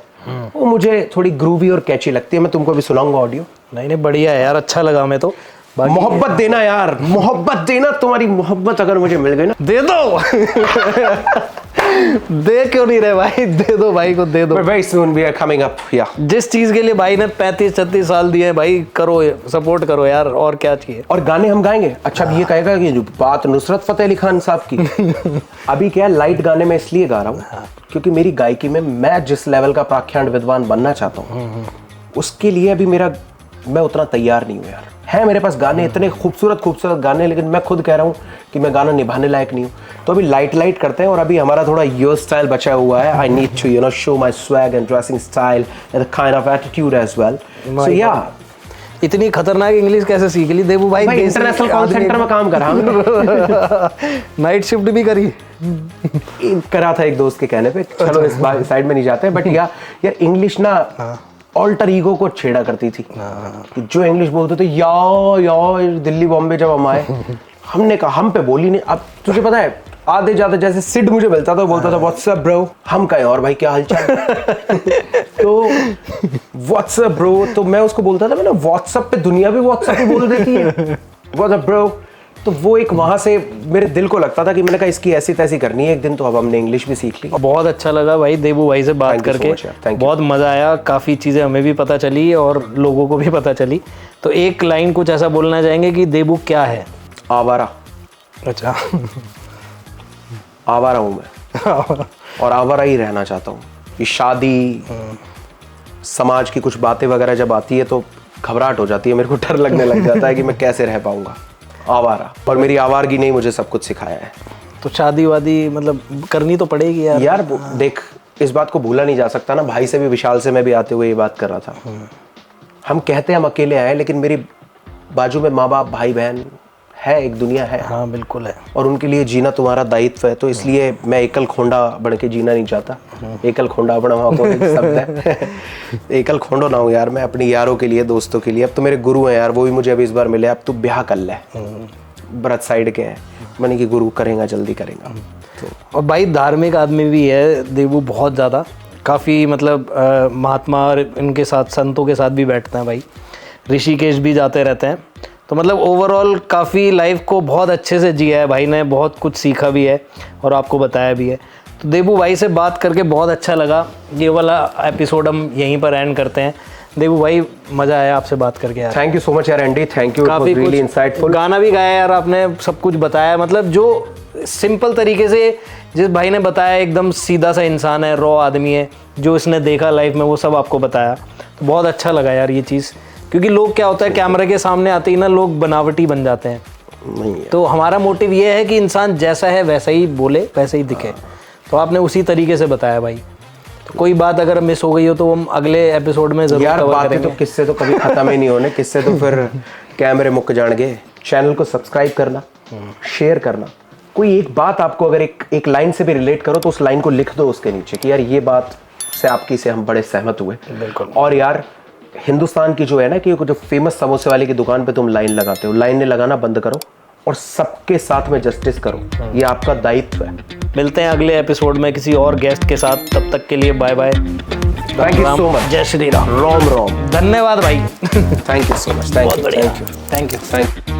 वो मुझे थोड़ी ग्रूवी और कैची लगती है। मैं तुमको भी सुनाऊंगा ऑडियो। नहीं बढ़िया है यार, अच्छा लगा हमें तो। मोहब्बत देना यार, मोहब्बत देना, तुम्हारी मोहब्बत अगर मुझे मिल गई ना, दे दो। दे क्यों नहीं रहे भाई, दे दो भाई को, दे दो। Very soon we are coming up. या जिस चीज के लिए भाई ने 35-36 साल दिए भाई, करो, सपोर्ट करो यार, और क्या चाहिए। और गाने हम गाएंगे। अच्छा अब ये कहेगा कि जो बात नुसरत फतेह अली खान साहब की अभी क्या लाइट गाने में इसलिए गा रहा हूँ क्योंकि मेरी गायकी में मैं जिस लेवल का प्राख्यान विद्वान बनना चाहता हूँ उसके लिए अभी मैं उतना तैयार नहीं हूँ यार। है मेरे पास गाने, इतने खूबसूरत गाने, लेकिन मैं खुद कह रहा हूँ कि मैं गाना निभाने लायक नहीं हूँ। तो अभी लाइट करते हैं, और अभी हमारा थोड़ा योर स्टाइल बचा हुआ है। I need to show my swag and dressing style and the kind of attitude as well. So yeah इतनी खतरनाक इंग्लिश कैसे सीख ली देबू भाई? इंटरनेशनल कॉल सेंटर में काम करा हमने। नाइट शिफ्ट भी करी करा था एक दोस्त के कहने पे। चलो इस साइड में नहीं जाते, बट यार इंग्लिश ना ऑल्टर ईगो को छेड़ा करती थी। कि जो इंग्लिश बोलते थे या दिल्ली बॉम्बे जब हम आए, हमने कहा हम पे बोली नहीं। अब तुझे पता है आधे जाते जैसे सिड मुझे मिलता था, बोलता था व्हाट्सएप ब्रो, हम कहें और भाई क्या हालचाल। तो व्हाट्सएप ब्रो, तो मैं उसको बोलता था मैंने व्हाट्सएप पे, दुनिया भी व्हाट्सएप पे बोल देती है व्हाट्सएप ब्रो। तो वो एक वहां से मेरे दिल को लगता था कि मैंने कहा इसकी ऐसी तैसी करनी है एक दिन। तो अब हमने इंग्लिश भी सीख ली। बहुत अच्छा लगा भाई देबू भाई से बात करके, बहुत मजा आया। काफी चीजें हमें भी पता चली और लोगों को भी पता चली। तो एक लाइन कुछ ऐसा बोलना चाहेंगे कि देबू क्या है? आवारा। अच्छा आवारा हूं मैं और आवारा ही रहना चाहता हूँ। ये शादी, समाज की कुछ बातें वगैरह जब आती है तो घबराहट हो जाती है, मेरे को डर लगने लग जाता है कि मैं कैसे रह पाऊंगा। आवारा, और मेरी आवारगी ने मुझे सब कुछ सिखाया है। तो शादी वादी मतलब करनी तो पड़ेगी यार। देख, इस बात को भूला नहीं जा सकता ना। भाई से भी, विशाल से मैं भी आते हुए ये बात कर रहा था। हम कहते हैं हम अकेले आए, लेकिन मेरी बाजू में माँ बाप, भाई बहन है, एक दुनिया है। हाँ बिल्कुल है। और उनके लिए जीना तुम्हारा दायित्व है। तो इसलिए मैं एकल खोंडा बन के जीना नहीं चाहता। एकल खोंडा बना हुआ कोई शब्द है। एकल खोंडो ना हूँ यार मैं, अपनी यारों के लिए, दोस्तों के लिए। अब तो मेरे गुरु हैं यार, वो भी मुझे अभी इस बार मिले, अब तू ब्याह कर ले, ब्रत साइड के हैं। मैंने कि गुरु करेगा, जल्दी करेगा। तो और भाई धार्मिक आदमी भी है देबू, बहुत ज़्यादा। काफ़ी मतलब महात्मा और इनके साथ, संतों के साथ भी बैठते हैं भाई। ऋषिकेश भी जाते रहते हैं। तो मतलब ओवरऑल काफ़ी लाइफ को बहुत अच्छे से जिया है भाई ने, बहुत कुछ सीखा भी है और आपको बताया भी है। तो देबू भाई से बात करके बहुत अच्छा लगा। ये वाला एपिसोड हम यहीं पर एंड करते हैं। देबू भाई मज़ा आया आपसे बात करके यार। थैंक यू सो मच यार एंडी, थैंक यू, काफ़ी रियली इंसाइटफुल। गाना भी गाया यार आपने, सब कुछ बताया। मतलब जो सिंपल तरीके से जिस भाई ने बताया, एकदम सीधा सा इंसान है, रॉ आदमी है, जो इसने देखा लाइफ में वो सब आपको बताया। तो बहुत अच्छा लगा यार ये चीज़। क्योंकि लोग क्या होता है, कैमरा के सामने आते ही ना लोग बनावटी बन जाते हैं। नहीं है। तो हमारा मोटिव ये है कि इंसान जैसा है वैसा ही बोले, वैसे ही दिखे। तो आपने उसी तरीके से बताया भाई। तो कोई बात अगर मिस हो गई हो तो हम अगले एपिसोड में जरूर यार कवर बातें करेंगे। तो किससे तो कभी खत्म ही नहीं होने, किससे तो फिर कैमरे मुक जाएंगे। चैनल को सब्सक्राइब करना, शेयर करना। कोई एक बात आपको अगर एक लाइन से भी रिलेट करो तो उस लाइन को लिख दो उसके नीचे कि यार ये बात से आपकी से हम बड़े सहमत हुए। बिल्कुल। और यार हिंदुस्तान की जो है ना कि जो फेमस समोसे वाले की दुकान पे तुम लाइन लगाते हो, लाइन लगाना बंद करो और सबके साथ में जस्टिस करो। ये आपका दायित्व है। मिलते हैं अगले एपिसोड में किसी और गेस्ट के साथ। तब तक के लिए bye bye. Thank you so much. जय श्री राम। रोम रोम। धन्यवाद भाई। Thank you so much. Thank you, thank you, thank you. Thank you.